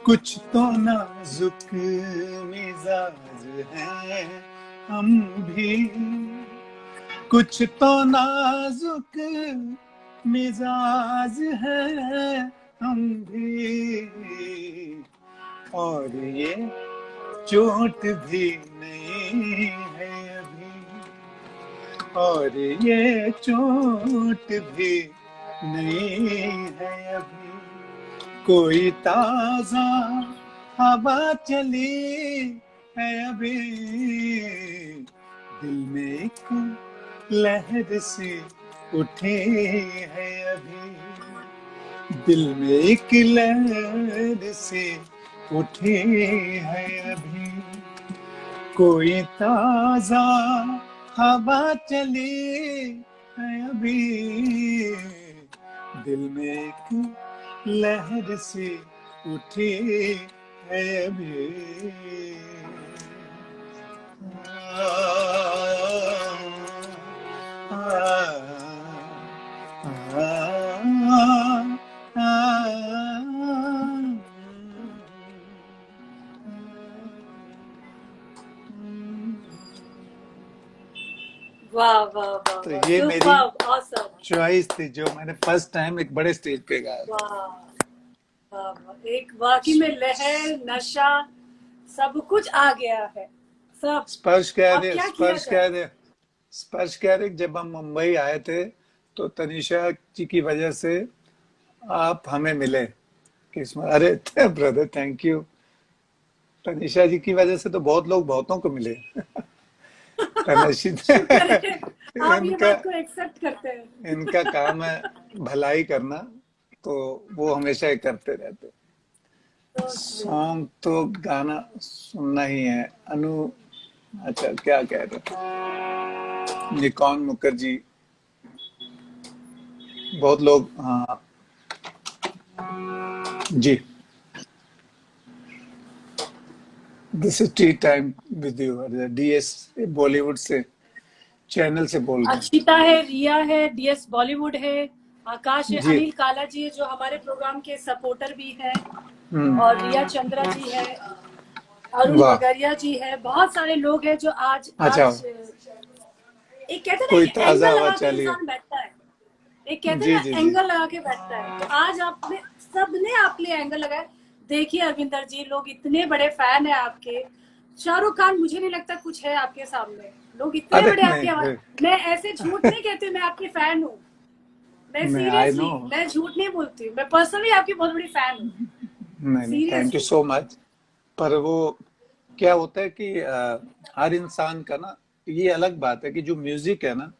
कुछ तो नाजुक मिजाज है हम भी, कुछ तो नाजुक मिजाज है हम भी, और ये चोट भी नहीं है अभी, और ये चोट भी नहीं है अभी, कोई ताजा हवा चली है अभी, दिल में एक लहर सी उठी है अभी, दिल में एक लहर सी उठी है अभी, कोई ताजा हवा चली है अभी, दिल में एक लहर सी उठी है अभी। वाह वाह वाह तो वाह, ये मेरी सुपर्ब, ऑसम। चॉइस थी जो मैंने फर्स्ट टाइम एक बड़े स्टेज पे गाया था। वाह वाह वाह, एक वाकई में लहर नशा सब कुछ आ गया है, सब। स्पर्श कह अब दे, क्या किया स्पर्श जाए। कह दे, स्पर्श कह दे, जब हम मुंबई आए थे तो तनिषा जी की वजह से आप हमें मिले। किस्मत, अरे ब्रदर थैंक यू। तनिषा जी की वजह से तो बहुत लोग बहुतों को मिले। तनिषा शुक्र है आप ये इनका बात को एक्सेप्ट करते हैं। इनका काम है भलाई करना, तो वो हमेशा ही करते रहते। So sweet. सॉन्ग तो गाना सुनना ही है। अनु, अच्छा क्या कह रहे थे, निकॉन मुखर्जी, बहुत लोग, हाँ जी। This is tea time with you, DS Bollywood से, चैनल से बोल रहे हैं। अक्षिता है, रिया है, डीएस बॉलीवुड है, आकाश है, जी। अनिल काला जी है जो हमारे प्रोग्राम के सपोर्टर भी हैं, हम्म। और रिया चंद्रा जी है, अरुण वाह। बगरिया जी है, बहुत सारे लोग हैं जो आज अच्छा, आज एक कहते हैं ना कोई कि ताजा एंगल हवा लगा के चलिए। इंसान बैठता है, एक कहते हैं जी जी ना जी। एंगल लगा के बैठता है, तो आज आपने सबने आपके लिए एंगल लगाया। देखिए अरविंदर जी, लोग इतने बड़े फैन है आपके, शाहरुख खान मुझे नहीं लगता कुछ है आपके सामने। लोग इतने अरे बड़े आपकी आवाज, नहीं मैं ऐसे झूठ नहीं कहती, मैं आपकी फैन हूँ। मैं नहीं आई नो। सीरियसली, मैं झूठ नहीं बोलती, मैं पर्सनली आपकी बहुत बड़ी फैन हूँ। नहीं नहीं, thank you seriously. So much. पर वो क्या होता है कि हर इंसान का ना, ये अलग बात है कि जो म्यूजिक है ना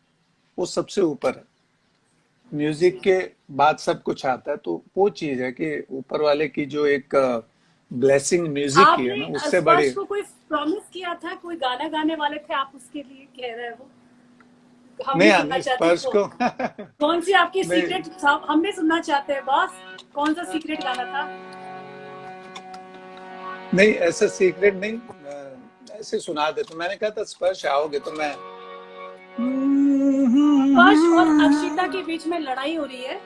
वो सबसे ऊपर है। म्यूजिक के बाद सब कुछ आता है, तो वो चीज है कि ऊपर वाले की जो एक ब्लेसिंग म्यूजिक की है आपने ना, उससे स्पर्श बड़ी। को कोई प्रॉमिस किया था, कोई गाना गाने वाले थे आप उसके लिए, कह रहे हो? हम नहीं भी सुनना नहीं, चाहते हैं स्पर्श वो। को कौन सी आपकी नहीं सीक्रेट, हम भी सुनना चाहते हैं बॉस। कौन सा सीक्रेट गाना था? नहीं, ऐसा सीक्रेट नहीं, ऐसे सुना देता। मैंने कहा था स्पर्श आओगे तो मैं स्पर्श और अक्षिता के बीच में लड़ाई हो रही है।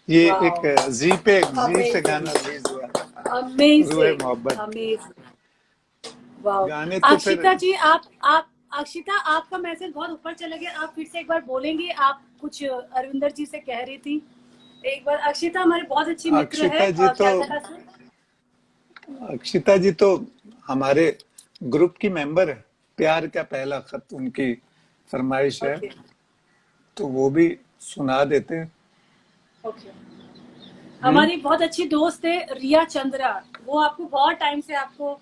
ये एक वाह, जी पे गाना अमेजिंग, रिलीज हुआ था, रूहे अमेजिंग, मोहब्बत। अमेजिंग। वाह। गाने तो फिर अक्षिता जी, आप अक्षिता, आपका मैसेज बहुत ऊपर चला गया, आप फिर से एक बार बोलेंगे? आप कुछ अरविंदर जी से कह रही थी। एक बार, अक्षिता हमारी बहुत अच्छी मित्र है अक्षिता जी तो कनाडा से। अक्षिता जी तो हमारे ग्रुप की मेंबर है। प्यार का पहला खत उनकी फरमाइश है, ओके, तो वो भी सुना देते हैं। ओके। हम्म। हमारी बहुत अच्छी दोस्त है रिया चंद्रा, वो आपको बहुत टाइम से आपको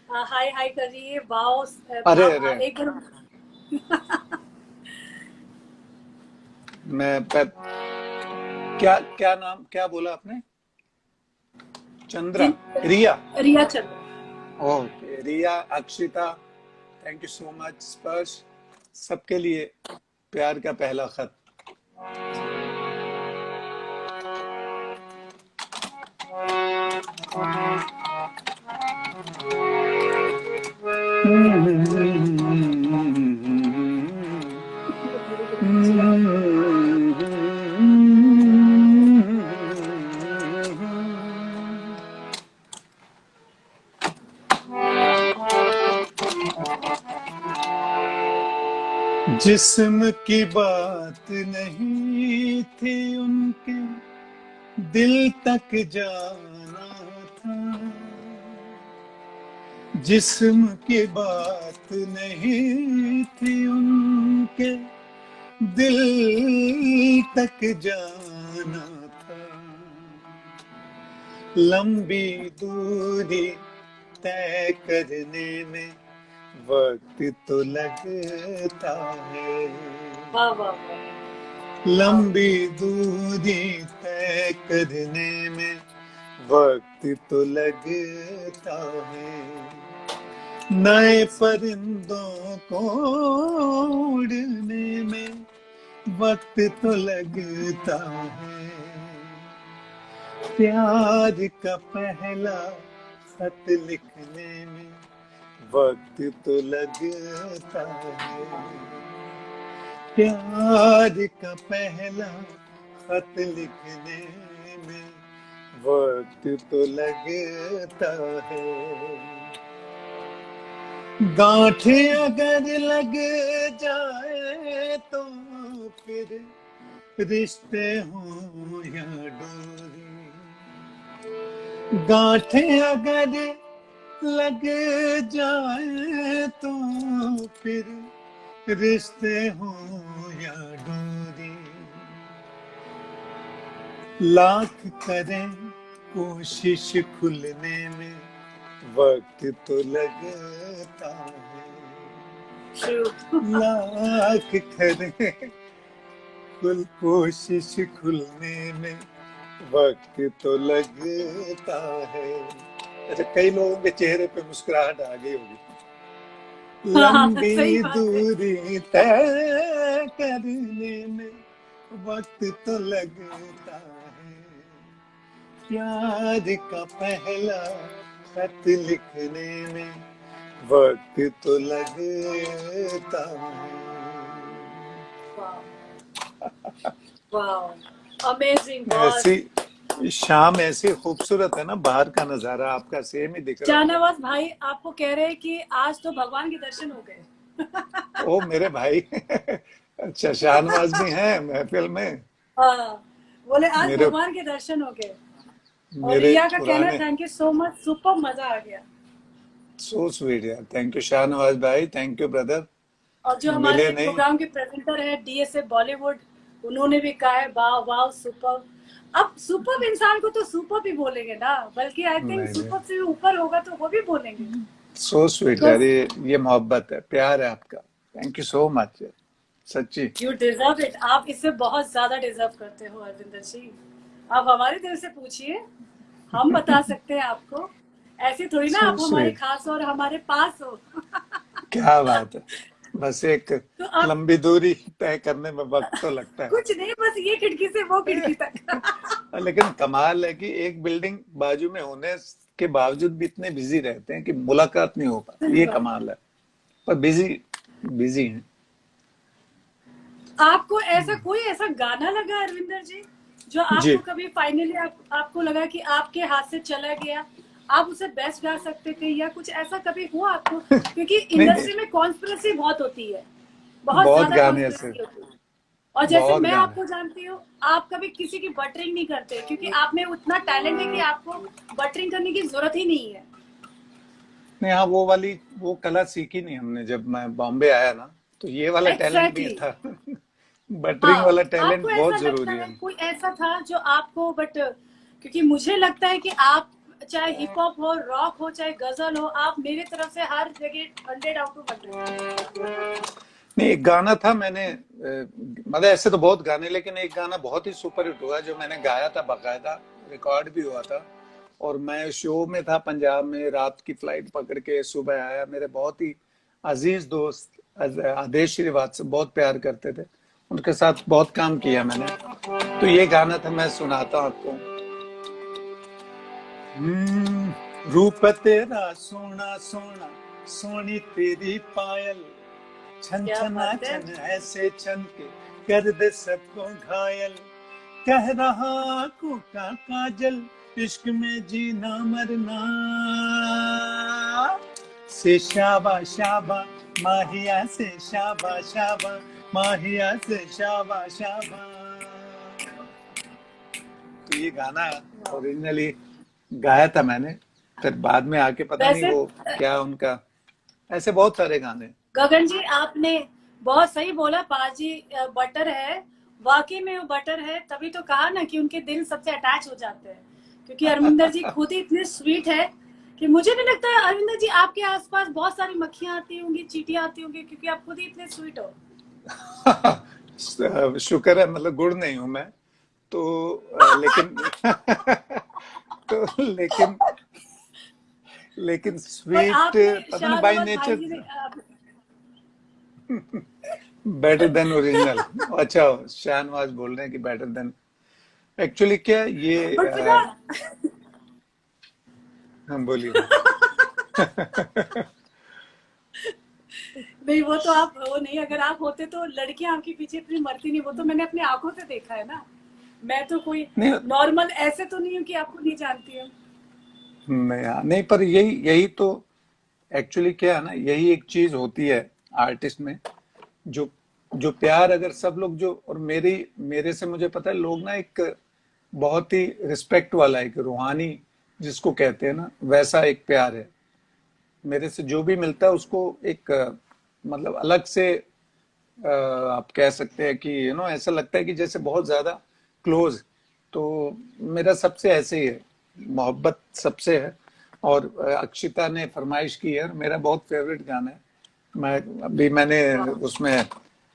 हाय हाय कर रही है। वाओ, अरे अरे, एक बार। क्या क्या नाम क्या बोला आपने? चंद्रा? जिन Riya? Riya Chandra. Okay, Riya, Akshita, thank you so much. Sparsh, सबके लिए प्यार का पहला खत। जिस्म की बात नहीं थी उनके, दिल तक जाना था। जिस्म की बात नहीं थी उनके, दिल तक जाना था। लंबी दूरी तय करने में वक्त तो लगता है। वाह वाह वाह। लंबी दूरी तय करने में वक्त तो लगता है। नए परिंदों को उड़ने में वक्त तो लगता है। प्यार का पहला खत लिखने में वक्त तो लगता है। प्यार का पहला खत लिखने में वक्त तो लगता है। गांठें अगर लग जाए तो फिर रिश्ते हों या डोरी। गांठें अगर लग जाए तो फिर रिश्ते हों या डोरी। लाख करें कोशिश खुलने में वक्त तो लगता है। लाख करें कोशिश खुलने में वक्त तो लगता है। अच्छा, कई लोगों के चेहरे पे मुस्कुराहट आ गई होगी। हाँ, सही लंबी बात है। दूरी तय करने में वक्त तो लगता है। प्यार का पहला खत लिखने में वक्त तो लगता है। वाह, अमेजिंग, बहुत। ऐसी शाम ऐसी खूबसूरत है ना, बाहर का नजारा आपका सेम ही दिख रहा होगा। शाहनवाज भाई आपको कह रहे हैं कि आज तो भगवान के दर्शन हो गए। ओ मेरे भाई अच्छा, शाहनवाज भी हैं महफिल में। हाँ, बोले आज मेरे भगवान के दर्शन हो गए। और मेरे रिया का कहना, पुराने, thank you so much, super मजा आ गया। सो स्वीट यार, थैंक यू शाहनवाज भाई, थैंक यू ब्रदर। और जो मिले हमारे नहीं। प्रोग्राम के प्रेजेंटर है डीएसए बॉलीवुड, उन्होंने भी कहा है वाह वाह सुपर। अब सुपर इंसान को तो सुपर भी बोलेंगे ना, बल्कि आई थिंक नहीं नहीं, सुपर से भी ऊपर होगा तो वो भी बोलेंगे। सो स्वीट यार, बिकॉज ये मोहब्बत है, प्यार है आपका। थैंक यू सो मच यार, सच्ची। यू डिजर्व इट, आप इससे बहुत ज्यादा डिजर्व करते हो अरविंदर जी। आप हमारे दिल से पूछिए, हम बता सकते हैं आपको। ऐसे थोड़ी ना सो आप हमारे स्वीट, खास हो और हमारे पास हो। क्या बात है। बस एक तो आप लंबी दूरी तय करने में वक्त तो लगता है। कुछ नहीं, बस ये खिड़की से वो खिड़की तक। लेकिन कमाल है कि एक बिल्डिंग बाजू में होने के बावजूद भी इतने बिजी रहते हैं कि मुलाकात नहीं हो पाती, सही ये बात। कमाल है। पर बिजी बिजी है। आपको ऐसा कोई ऐसा गाना लगा अरविंदर जी जो जी आपको कभी फाइनली आपको लगा कि आपके हाथ से चला गया, आप उसे बेस्ट गा सकते थे, या कुछ ऐसा कभी हुआ आपको? क्योंकि नहीं नहीं, इंडस्ट्री में कॉन्स्पिरेसी बहुत होती है, बहुत बहुत ज्यादा गाने ऐसे, कॉन्स्पिरेसी होती है। और जैसे बहुत मैं गाने। आपको जानती हूँ, आप कभी किसी की बटरिंग नहीं करते, क्योंकि आप में उतना टैलेंट है कि आपको बटरिंग करने की जरूरत ही नहीं है। नहीं हाँ, वो कला सीखी नहीं हमने। जब मैं बॉम्बे आया ना, तो ये वाला टैलेंट नहीं एग्जैक्टली था। बटरिंग हाँ, वाला टैलेंट आपको ऐसा बहुत लगता जरूरी है है। कोई ऐसा था जो आपको, बट क्योंकि मुझे लगता है कि आप चाहे हिप हॉप हो, रॉक हो, चाहे गजल हो, आप मेरी तरफ से हर जगह 100 आउट ऑफ 100। नहीं, एक गाना था मैंने मतलब ऐसे तो बहुत गाने, लेकिन एक गाना बहुत ही सुपर हिट हुआ जो मैंने गाया था, बाकायदा रिकॉर्ड भी हुआ था। और मैं शो में था पंजाब में, रात की फ्लाइट पकड़ के सुबह आया। मेरे बहुत ही अजीज दोस्त आदेश श्रीवास्तव बहुत प्यार करते थे, उनके साथ बहुत काम किया मैंने। तो ये गाना था, मैं सुनाता हूँ आपको। रूप तेरा सोना सोना, सोनी तेरी पायल, छन क्या छना बात है। छन ऐसे छन के कर दे सबको घायल। कह रहा आंखों का काजल, इश्क में जीना मरना, से शाबा शाबा माहिया, से शाबा शाबा माहिया, से शाबा शाबा। तो ये गाना ओरिजिनली गाया था मैंने, फिर बाद में आके पता नहीं वैसे वो क्या उनका, ऐसे बहुत सारे गाने। गगन जी आपने बहुत सही बोला, पाजी बटर है, वाकई में वो बटर है, तभी तो कहा ना कि उनके दिल सबसे अटैच हो जाते हैं। क्योंकि अरविंदर जी खुद ही इतने स्वीट है कि मुझे नहीं लगता है अरविंदर जी आपके आसपास बहुत सारी मक्खियां आती होंगी, चींटियां आती होंगी, क्योंकि आप खुद ही इतने स्वीट हो। शुक्र है, मतलब गुड़ नहीं हूं मैं तो, लेकिन तो लेकिन पर स्वीट आपने पता नहीं बाय शाहनवाज भाई नेचर जी ने बेटर देन ओरिजिनल। अच्छा, शाहनवाज बोल रहे हैं कि बेटर देन, एक्चुअली क्या ये बट पता, हम बोलिए। नहीं वो तो आप वो नहीं, अगर आप होते तो लड़कियां आपके पीछे इतनी मरती नहीं, वो तो मैंने अपनी आंखों से देखा है ना। मैं तो कोई नहीं नॉर्मल ऐसे तो नहीं हूँ कि आपको नहीं जानती हूँ। नहीं हाँ, नहीं, पर यही यही तो एक्चुअली क्या है ना, यही एक चीज होती है आर्टिस्ट में, जो जो प्यार अगर सब लोग जो, और मेरे से मुझे पता है लोग ना, एक बहुत ही रिस्पेक्ट वाला, एक रूहानी जिसको कहते हैं ना, वैसा एक प्यार है। मेरे से जो भी मिलता है उसको एक मतलब अलग से आप कह सकते हैं कि ऐसा लगता है कि जैसे बहुत ज्यादा क्लोज। तो मेरा सबसे ऐसे ही है, मोहब्बत सबसे है। और अक्षिता ने फरमाइश की है, मेरा बहुत फेवरेट गाना है। मैंने वाह, उसमें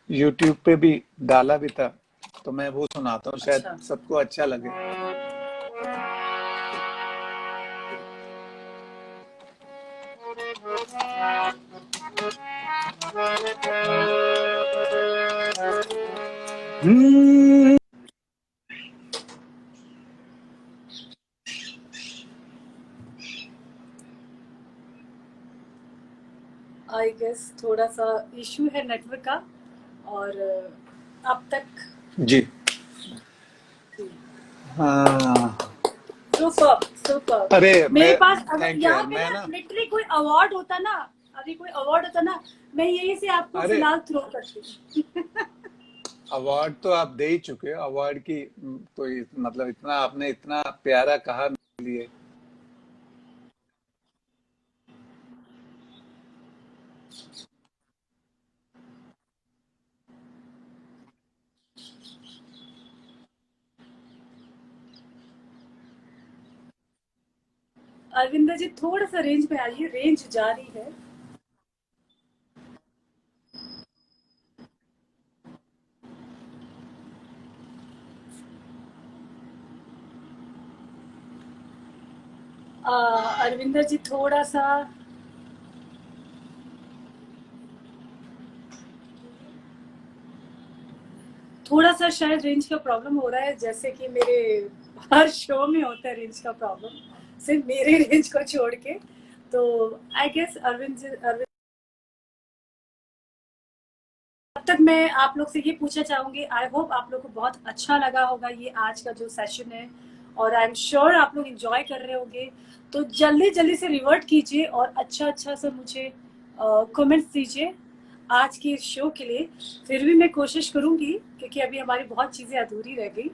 यूट्यूब पे भी डाला भी था, तो मैं वो सुनाता हूँ, शायद अच्छा। सबको अच्छा लगे। हम्म, आई गेस थोड़ा सा इशू है नेटवर्क का। और अब तक जी। हाँ। Super super. अरे मेरे मैं पास अगर थैंक यू यहाँ यार, पे मैं ना ना, लिटरली कोई अवार्ड होता ना, अभी कोई अवार्ड होता ना, मैं यही से आपको अरे फिलहाल थ्रो करती। अवार्ड तो आप दे ही चुके हो, अवार्ड की कोई मतलब, इतना आपने इतना प्यारा कहा मेरे लिए। अरविंदर जी थोड़ा सा रेंज में आइए, रेंज जा रही है। अरविंदर जी थोड़ा सा शायद रेंज का प्रॉब्लम हो रहा है, जैसे कि मेरे हर शो में होता है रेंज का प्रॉब्लम, सिर्फ मेरे रेंज को छोड़ के। तो आई गेस अरविंद, अब तक मैं आप लोग से ये पूछना चाहूंगी, आई होप आप लोग को बहुत अच्छा लगा होगा ये आज का जो सेशन है, और आई एम श्योर आप लोग एंजॉय कर रहे होंगे। तो जल्दी जल्दी से रिवर्ट कीजिए और अच्छा अच्छा सा मुझे कमेंट्स दीजिए आज के शो के लिए। फिर भी मैं कोशिश करूंगी, क्योंकि अभी हमारी बहुत चीजें अधूरी रह गई।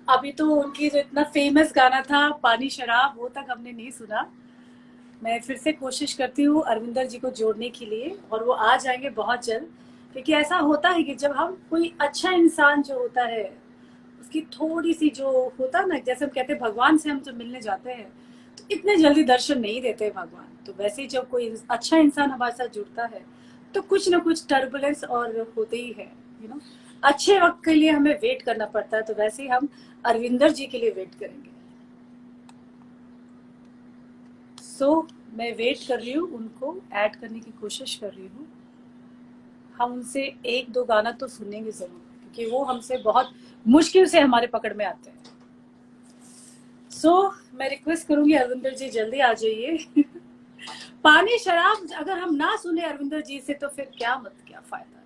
अभी तो उनकी जो इतना फेमस गाना था पानी शराब, वो तक हमने नहीं सुना। मैं फिर से कोशिश करती हूँ अरविंदर जी को जोड़ने के लिए, और वो आ जाएंगे बहुत जल्द। क्योंकि ऐसा होता है कि जब हम कोई अच्छा इंसान जो होता है, उसकी थोड़ी सी जो होता है ना, जैसे हम कहते हैं भगवान से हम जब मिलने जाते हैं तो इतने जल्दी दर्शन नहीं देते भगवान। तो वैसे ही जब कोई अच्छा इंसान हमारे साथ जुड़ता है तो कुछ ना कुछ टर्बुलेंस और होते ही है, यू नो। अच्छे वक्त के लिए हमें वेट करना पड़ता है, तो वैसे ही हम अरविंदर जी के लिए वेट करेंगे। सो मैं वेट कर रही हूँ, उनको ऐड करने की कोशिश कर रही हूँ। हम उनसे एक दो गाना तो सुनेंगे जरूर, क्योंकि वो हमसे बहुत मुश्किल से हमारे पकड़ में आते हैं। मैं रिक्वेस्ट करूंगी अरविंदर जी जल्दी आ जाइए। पानी शराब अगर हम ना सुने अरविंदर जी से तो फिर क्या फायदा।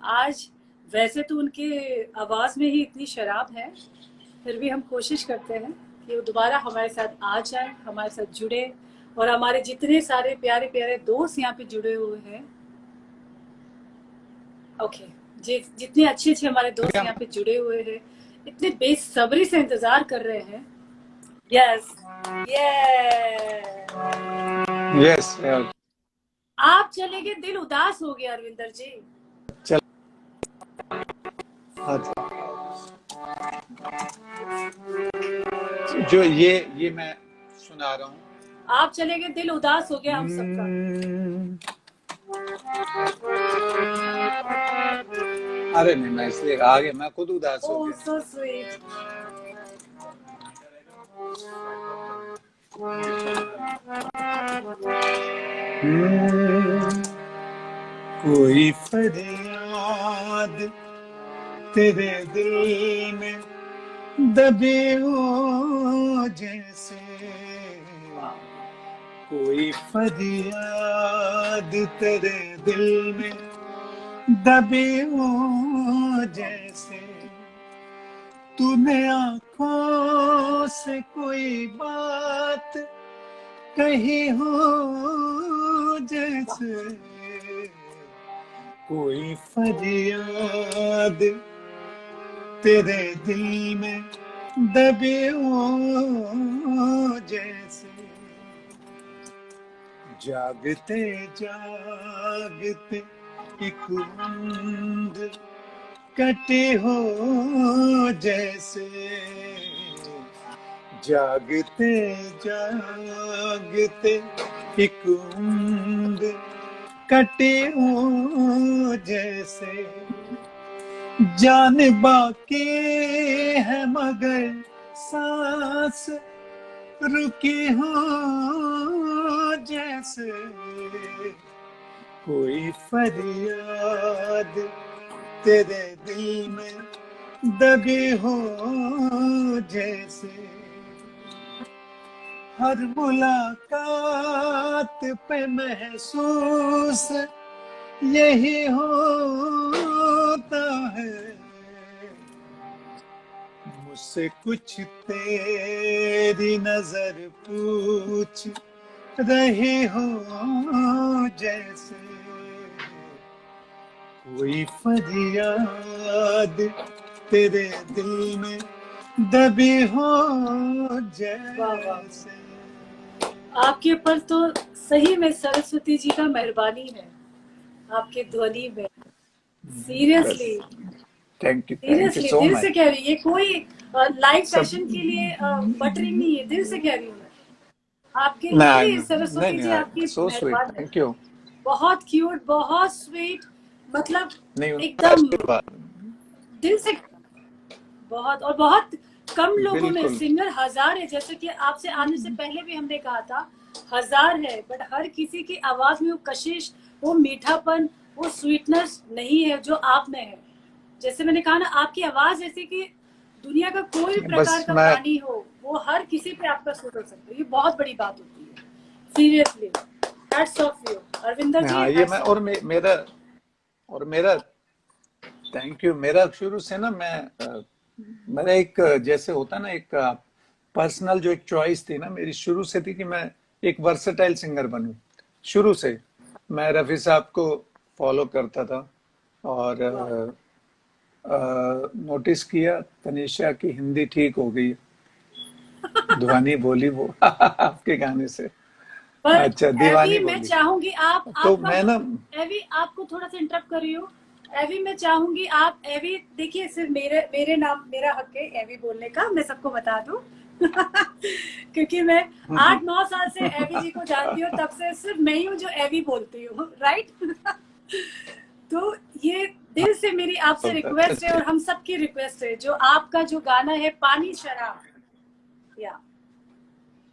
आज वैसे तो उनके आवाज में ही इतनी शराब है, फिर भी हम कोशिश करते हैं कि वो दोबारा हमारे साथ आ जाए, हमारे साथ जुड़े। और हमारे जितने सारे प्यारे प्यारे दोस्त यहाँ पे जुड़े हुए हैं, ओके, जितने अच्छे अच्छे हमारे दोस्त यहाँ पे जुड़े हुए हैं, इतने बेसब्री से इंतजार कर रहे हैं। यस, ये यस। आप चले गए दिल उदास हो गया अरविंदर जी। चल। अच्छा, जो ये मैं सुना रहा हूँ। आप चले गए दिल उदास हो गया हम सबका। अरे नहीं, मैं इसलिए आगे मैं खुद उदास हो ओह गया। So sweet. कोई फरियाद तेरे दिल में दबे हो जैसे, कोई फरियाद तेरे दिल में दबे हो जैसे, तूने आंखों से कोई बात कही हो जैसे, कोई फरियाद तेरे दिल में दबे हो जैसे, जागते जागते एक नींद कटे हो जैसे, जागते जागते एक नींद कटे हो जैसे, जान बाकी है मगर सांस रुके हो जैसे, कोई फरियाद तेरे दिल में दबे हो जैसे, हर मुलाकात पे महसूस यही होता है, मुझसे कुछ तेरी नजर पूछ रही हो, जैसे कोई फरियाद तेरे दिल में दबी हो, वाह वाह, जैसे। आपके ऊपर तो सही में सरस्वती जी का मेहरबानी है, आपके ध्वनि में। बस सीरियसली, थैंक यू सीरियसली सो दिल से मच। कह रही, ये कोई लाइव सब सेशन के लिए बटरिंग नहीं है, दिल से कह रही हूँ मैं। आपके ना, लिए नहीं सरस्वती जी आपकी नहीं, सो स्वीट, मेहरबान है। Thank you. बहुत क्यूट, बहुत स्वीट, मतलब नहीं, उनका एकदम आशीर्वाद। दिल से। बहुत, और बहुत कम लोगों में, बिल्कुल। सिंगर हजार है, जैसे कि आपसे आने से पहले भी हमने कहा था हजार है, बट हर किसी की आवाज में वो कशिश, वो मीठापन, वो स्वीटनेस नहीं है जो आप में है। जैसे मैंने कहा ना, आपकी आवाज ऐसी कि दुनिया का कोई भी प्रकार बस का मैं, गानी हो, वो हर किसी पे आपका सूट हो सकता है। ये बहुत बड़ी बात होती है, seriously. Hats off you Arvinder ji, हाँ ये मैं हैट्स ऑफ। और मेरा थैंक यू। मेरा शुरू से ना, मेरा एक जैसे होता ना, एक पर्सनल जो एक चॉइस थी ना मेरी शुरू से थी कि मैं एक वर्सेटाइल सिंगर बनूं। शुरू से मैं रफी साहब को फॉलो करता था, और वाह, नोटिस किया तनीषा की हिंदी ठीक हो गई, ध्वनि बोली वो आपके गाने से। पर अच्छा, एवी दीवानी मैं बोली। चाहूंगी आप तो आपका मैं ना, एवी, आपको थोड़ा सा इंटरप्ट कर रही हूँ। एवी मैं चाहूंगी आप, एवी देखिए, सिर्फ मेरे मेरे नाम, मेरा हक है एवी बोलने का, मैं सबको बता दूं। क्योंकि मैं 8-9 साल से एवी जी को जानती हूँ, तब से सिर्फ मैं ही हूँ जो एवी बोलती हूँ, राइट। तो ये दिल से मेरी आपसे बोलता अच्छा रिक्वेस्ट है, और अच्छा। हम सबकी रिक्वेस्ट है, जो आपका जो गाना है पानी शराब, या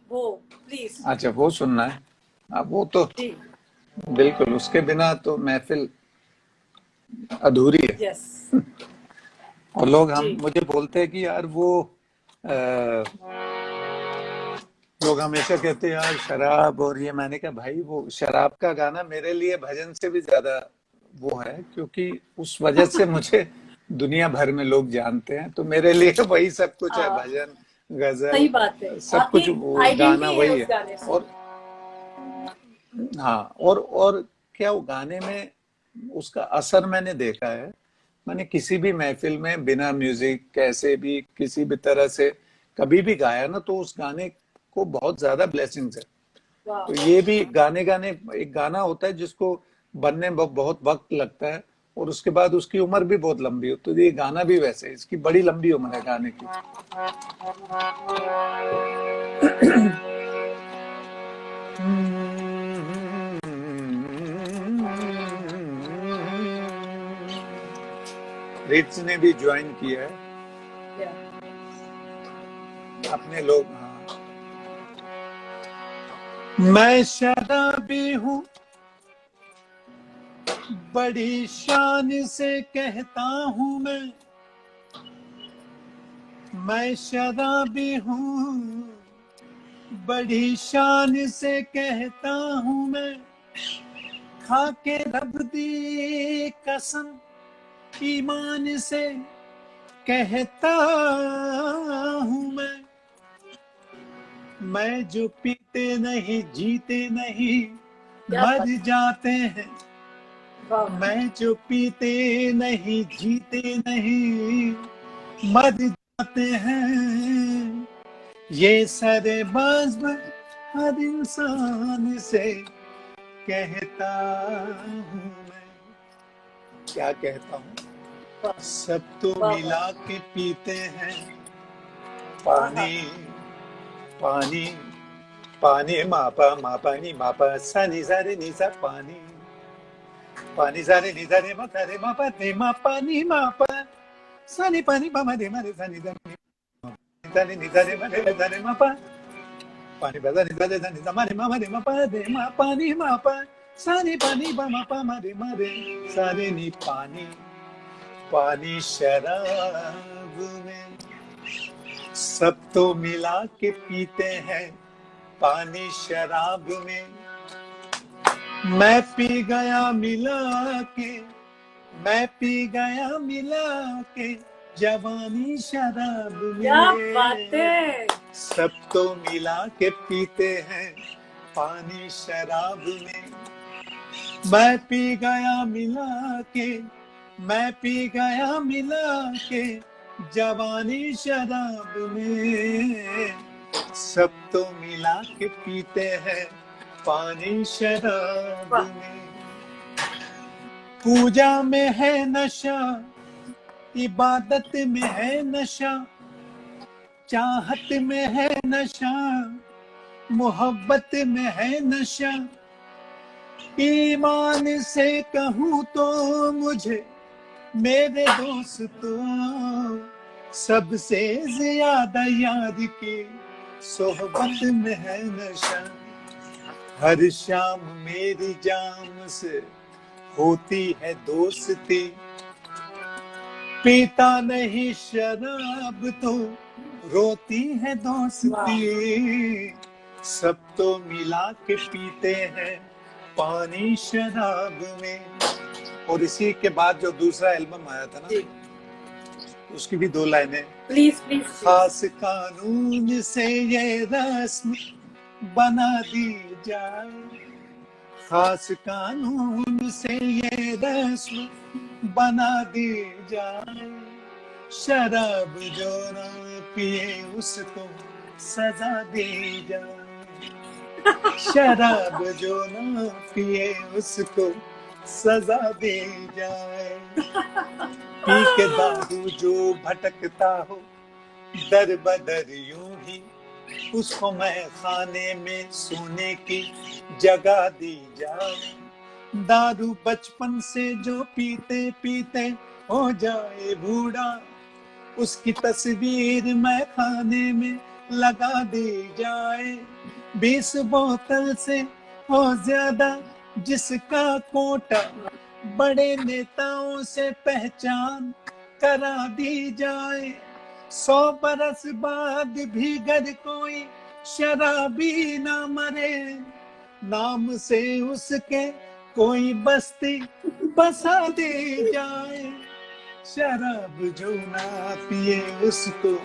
वो, प्लीज। अच्छा, वो सुनना है। अब वो तो जी, बिल्कुल, उसके बिना तो महफिल अधूरी है। यस, और लोग जी। हम मुझे बोलते हैं कि यार वो लोग हमेशा कहते हैं यार शराब और ये, मैंने कहा भाई वो शराब का गाना मेरे लिए भजन से भी ज्यादा वो है, क्योंकि उस वजह से मुझे दुनिया भर में लोग जानते हैं, तो मेरे लिए वही सब कुछ है, आ, भजन, सही गजल, बात है, सब आपकी कुछ वो गाना आइडेंटिटी है वही उस है। गाने से। और हाँ, और क्या वो गाने में उसका असर मैंने देखा है। मैंने किसी भी महफिल में बिना म्यूजिक कैसे भी किसी भी तरह से कभी भी गाया ना, तो उस गाने को बहुत ज्यादा ब्लेसिंग्स है। वाह, तो ये भी गाने गाने एक गाना होता है जिसको बनने में बहुत वक्त लगता है, और उसके बाद उसकी उम्र भी बहुत लंबी हो, तो ये गाना भी वैसे है, इसकी बड़ी लंबी उम्र है गाने की। रिट्स ने भी ज्वाइन किया है या अपने लोग। हाँ, मैं शराबी हूँ बड़ी शान से कहता हूँ मैं शराबी हूँ बड़ी शान से कहता हूँ मैं, खा के रब दी कसम ईमान से कहता हूँ मैं जो पीते नहीं जीते नहीं क्या मर बात, जाते हैं, वाह, मैं जो पीते नहीं जीते नहीं मर जाते हैं, ये सरे बाज़ हर इंसान से कहता हूँ मैं। क्या कहता हूँ, वाह, सब तो वाह, वाह, मिला के पीते हैं आहा, पानी, पानी, पानी मापा मापा नी मापा सा नि सा रे नि सा पानी, पानी सा रे नि सा रे मा सा रे मा पा रे मा पानी मापा सा नि पानी पा मा रे सा नि सा नि सा रे मा रे सा रे मा पा पानी पा सा नि सा रे सा नि सा मा रे मा पा रे मा पानी मापा सा नि पानी पा मा रे सा रे नि पानी, पानी शराब में सब तो मिला के पीते हैं पानी शराब में, मैं पी गया मिला के, मैं पी गया मिला के जवानी शराब क्या बात में। है। सब तो मिला के पीते हैं पानी शराब में, मैं पी गया मिला के, मैं पी गया मिला के जवानी शराब में। सब तो मिला के पीते हैं पानी शराब में। पूजा में है नशा, इबादत में है नशा, चाहत में है नशा, मोहब्बत में है नशा। ईमान से कहूँ तो मुझे मेरे दोस्तों, सबसे ज्यादा यार की सोहबत में है नशा। हर शाम मेरी जाम से होती है दोस्ती, पीता नहीं शराब तो रोती है दोस्ती। सब तो मिला के पीते हैं पानी शराब में। और इसी के बाद जो दूसरा एल्बम आया था ना, उसकी भी 2 लाइनें। Please please. खास कानून से ये रस्म बना दी जाए, खास कानून से ये रस्म बना दी जाए। शराब जो न पिए उसको सजा दी जाए, शराब जो न पिए उसको सजा दी जाए। पी के दारू जो भटकता हो दर बदर यूं ही, उसको मैं खाने में सोने की जगह दी जाए। दारू बचपन से जो पीते पीते हो जाए बूढ़ा, उसकी तस्वीर मैं खाने में लगा दी जाए। 20 बोतल से हो ज्यादा जिसका कोटा, बड़े नेताओं से पहचान करा दी जाए। 100 बरस बाद भी गर कोई शराबी ना मरे, नाम से उसके कोई बस्ती बसा दी जाए। शराब जो ना पिए उसको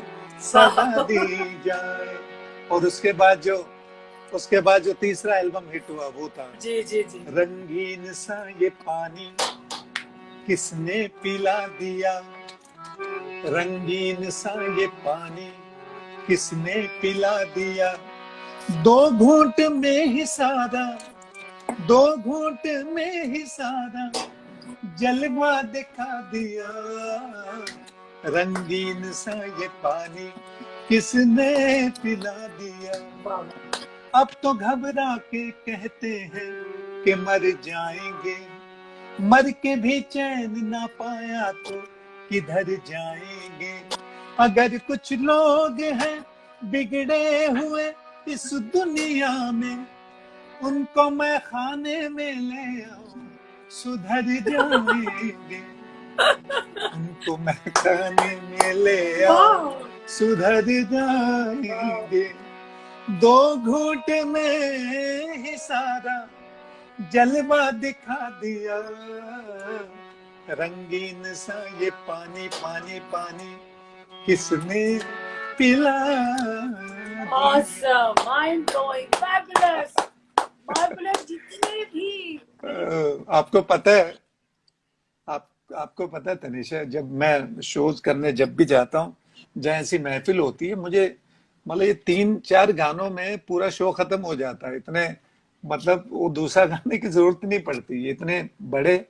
सजा दी जाए। और उसके बाद जो तीसरा एल्बम हिट हुआ वो था जी जी जी। रंगीन सा ये पानी किसने पिला दिया, रंगीन सा ये पानी किसने पिला दिया। 2 घूंट में ही सारा, 2 घूंट में ही सारा जलवा दिखा दिया। रंगीन सा ये पानी किसने पिला दिया। अब तो घबरा के कहते हैं कि मर जाएंगे, मर के भी चैन ना पाया तो किधर जाएंगे। अगर कुछ लोग हैं बिगड़े हुए इस दुनिया में, उनको मैं खाने में ले आऊं सुधर जाएंगे। उनको मैं खाने में ले आऊं सुधर जाएंगे। 2 घूंट में ही सारा जलवा दिखा दिया। रंगीन सा ये पानी पानी पानी किसने पिला दिया। Awesome, mind blowing, fabulous, marvelous। जितने भी आपको पता है, आपको पता है तनिषा, जब मैं शोज करने जब भी जाता हूँ, जहाँ ऐसी महफिल होती है, मुझे मतलब ये 3-4 गानों में पूरा शो खत्म हो जाता है। इतने मतलब वो दूसरा गाने की जरूरत नहीं पड़ती, ये इतने बड़े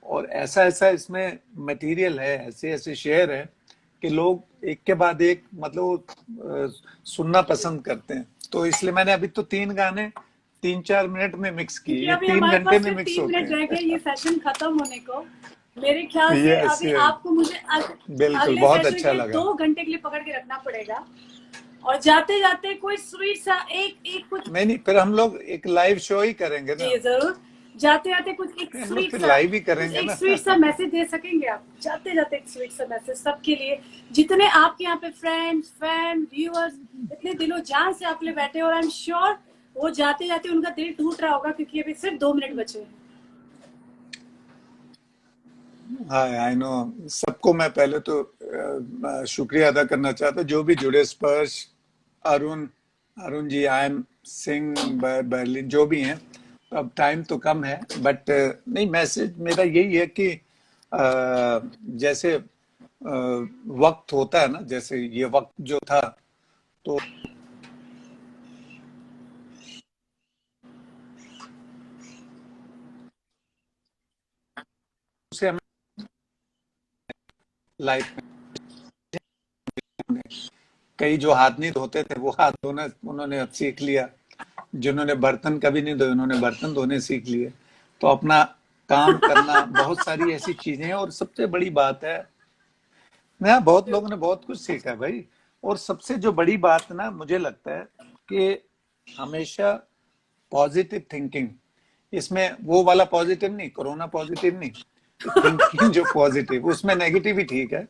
और ऐसा ऐसा इसमें मटेरियल है, ऐसे ऐसे शेयर है कि लोग एक के बाद एक मतलब सुनना पसंद करते हैं। तो इसलिए मैंने अभी तो 3 गाने 3-4 मिनट में मिक्स किए, ये 3 घंटे में मिक्स 3 होते मिनट रह हैं। गए ये सेशन खत्म होने को। मेरे ख्याल से Yes, अभी yes. आपको मुझे बिल्कुल, अगले बहुत सेशन अच्छा के लगा। 2 घंटे के लिए पकड़ के रखना पड़ेगा। और जाते जाते कोई स्वीट सा एक कुछ। नहीं, फिर हम लोग एक लाइव शो ही करेंगे ना। जी जरूर। जाते जाते कुछ एक हम लोग स्वीट फिर सा लाइव ही करेंगे एक ना। स्वीट सा मैसेज दे सकेंगे आप? जाते जाते एक स्वीट सा मैसेज सबके लिए, जितने आपके यहाँ पे फ्रेंड्स, फैन, व्यूअर्स इतने दिलों जान से आप ले बैठे। और आई एम श्योर वो जाते जाते उनका दिल टूट रहा होगा क्योंकि अभी सिर्फ 2 मिनट बचे हैं। हाँ, आई नो। सबको मैं पहले तो शुक्रिया अदा करना चाहता हूँ जो भी जुड़े, स्पर्श, Arun, Arun ji, I am Singh, Berlin, जो भी हैं। तो अब टाइम तो कम है, बट नहीं, मैसेज मेरा यही है कि जैसे वक्त होता है ना, जैसे ये वक्त जो था, तो उसे हमें लाइफ में, कई जो हाथ नहीं धोते थे वो हाथ धोना उन्होंने अब सीख लिया, जिन्होंने बर्तन कभी नहीं धोए उन्होंने बर्तन धोने सीख लिए। तो अपना काम करना, बहुत सारी ऐसी चीजें हैं। और सबसे बड़ी बात है ना, बहुत लोगों ने बहुत कुछ सीखा है भाई। और सबसे जो बड़ी बात ना, मुझे लगता है कि हमेशा पॉजिटिव थिंकिंग, इसमें वो वाला पॉजिटिव नहीं, कोरोना पॉजिटिव नहीं, थिंकिंग जो पॉजिटिव, उसमें नेगेटिव ही ठीक है।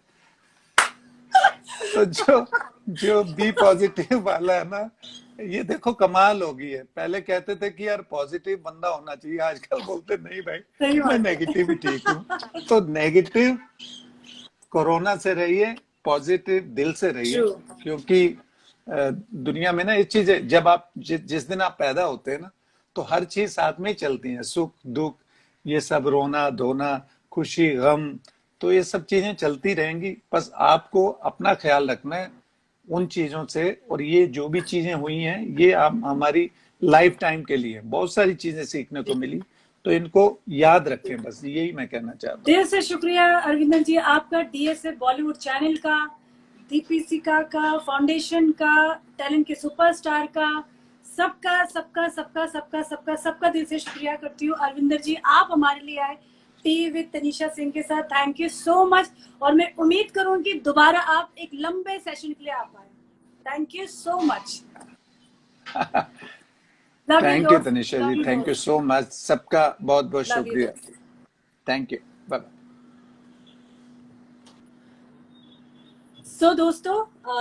तो जो जो बी पॉजिटिव वाला है ना, ये देखो कमाल हो गई है। पहले कहते थे कि यार पॉजिटिव बंदा होना चाहिए, आजकल बोलते नहीं भाई, सही मैं बात है। नेगेटिव ही ठीक हूँ। तो नेगेटिव कोरोना से रहिए, पॉजिटिव दिल से रहिए। ट्रू। क्योंकि दुनिया में ना ये चीजें, जब आप जिस दिन आप पैदा होते हैं ना, तो हर चीज साथ में ही चलती है, सुख दुख, ये सब, रोना धोना, खुशी गम, तो ये सब चीजें चलती रहेंगी। बस आपको अपना ख्याल रखना है उन चीजों से। और ये जो भी चीजें हुई हैं, ये हमारी लाइफ टाइम के लिए बहुत सारी चीजें सीखने को मिली, तो इनको याद रखें, बस यही मैं कहना चाहता हूँ। दिल से शुक्रिया अरविंदर जी आपका, डीएसए बॉलीवुड चैनल का, दीपिका का, फाउंडेशन का, टैलेंट के सुपरस्टार का, सबका सबका सबका सबका सबका सबका दिल से शुक्रिया करती हूँ। अरविंदर जी आप हमारे लिए आए टी विद तनीषा सिंह के साथ, थैंक यू सो मच। और मैं उम्मीद करूंगी दोबारा आप एक लंबे सेशन के लिए आ पाए। Thank you so much. Love you thank you दोस्त, Tanisha love ji, you thank you दोस्त, सो मच, सबका बहुत बहुत लव यू शुक्रिया। दोस्त। Thank you, bye. दोस्तों,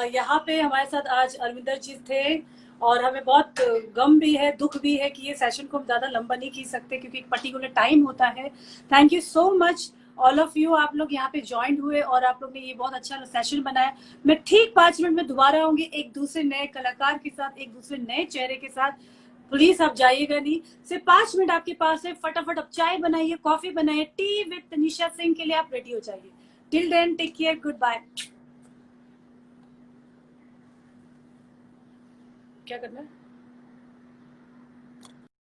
यहाँ पे हमारे साथ आज अरविंदर जी थे और हमें बहुत गम भी है, दुख भी है कि ये सेशन को हम ज्यादा लंबा नहीं खींच सकते क्योंकि एक पर्टिकुलर टाइम होता है। Thank you so much all of you, आप लोग यहाँ पे ज्वाइन हुए और आप लोग ने ये बहुत अच्छा सेशन बनाया। मैं ठीक 5 मिनट में दोबारा आऊंगी एक दूसरे नए कलाकार के साथ, एक दूसरे नए चेहरे के साथ। प्लीज आप जाइएगा नहीं, सिर्फ 5 मिनट आपके पास है, फटाफट आप चाय बनाइए, कॉफी बनाइए, टी विद तनीषा सिंह के लिए आप रेडी हो जाइए। Till then take care, goodbye. क्या करना है?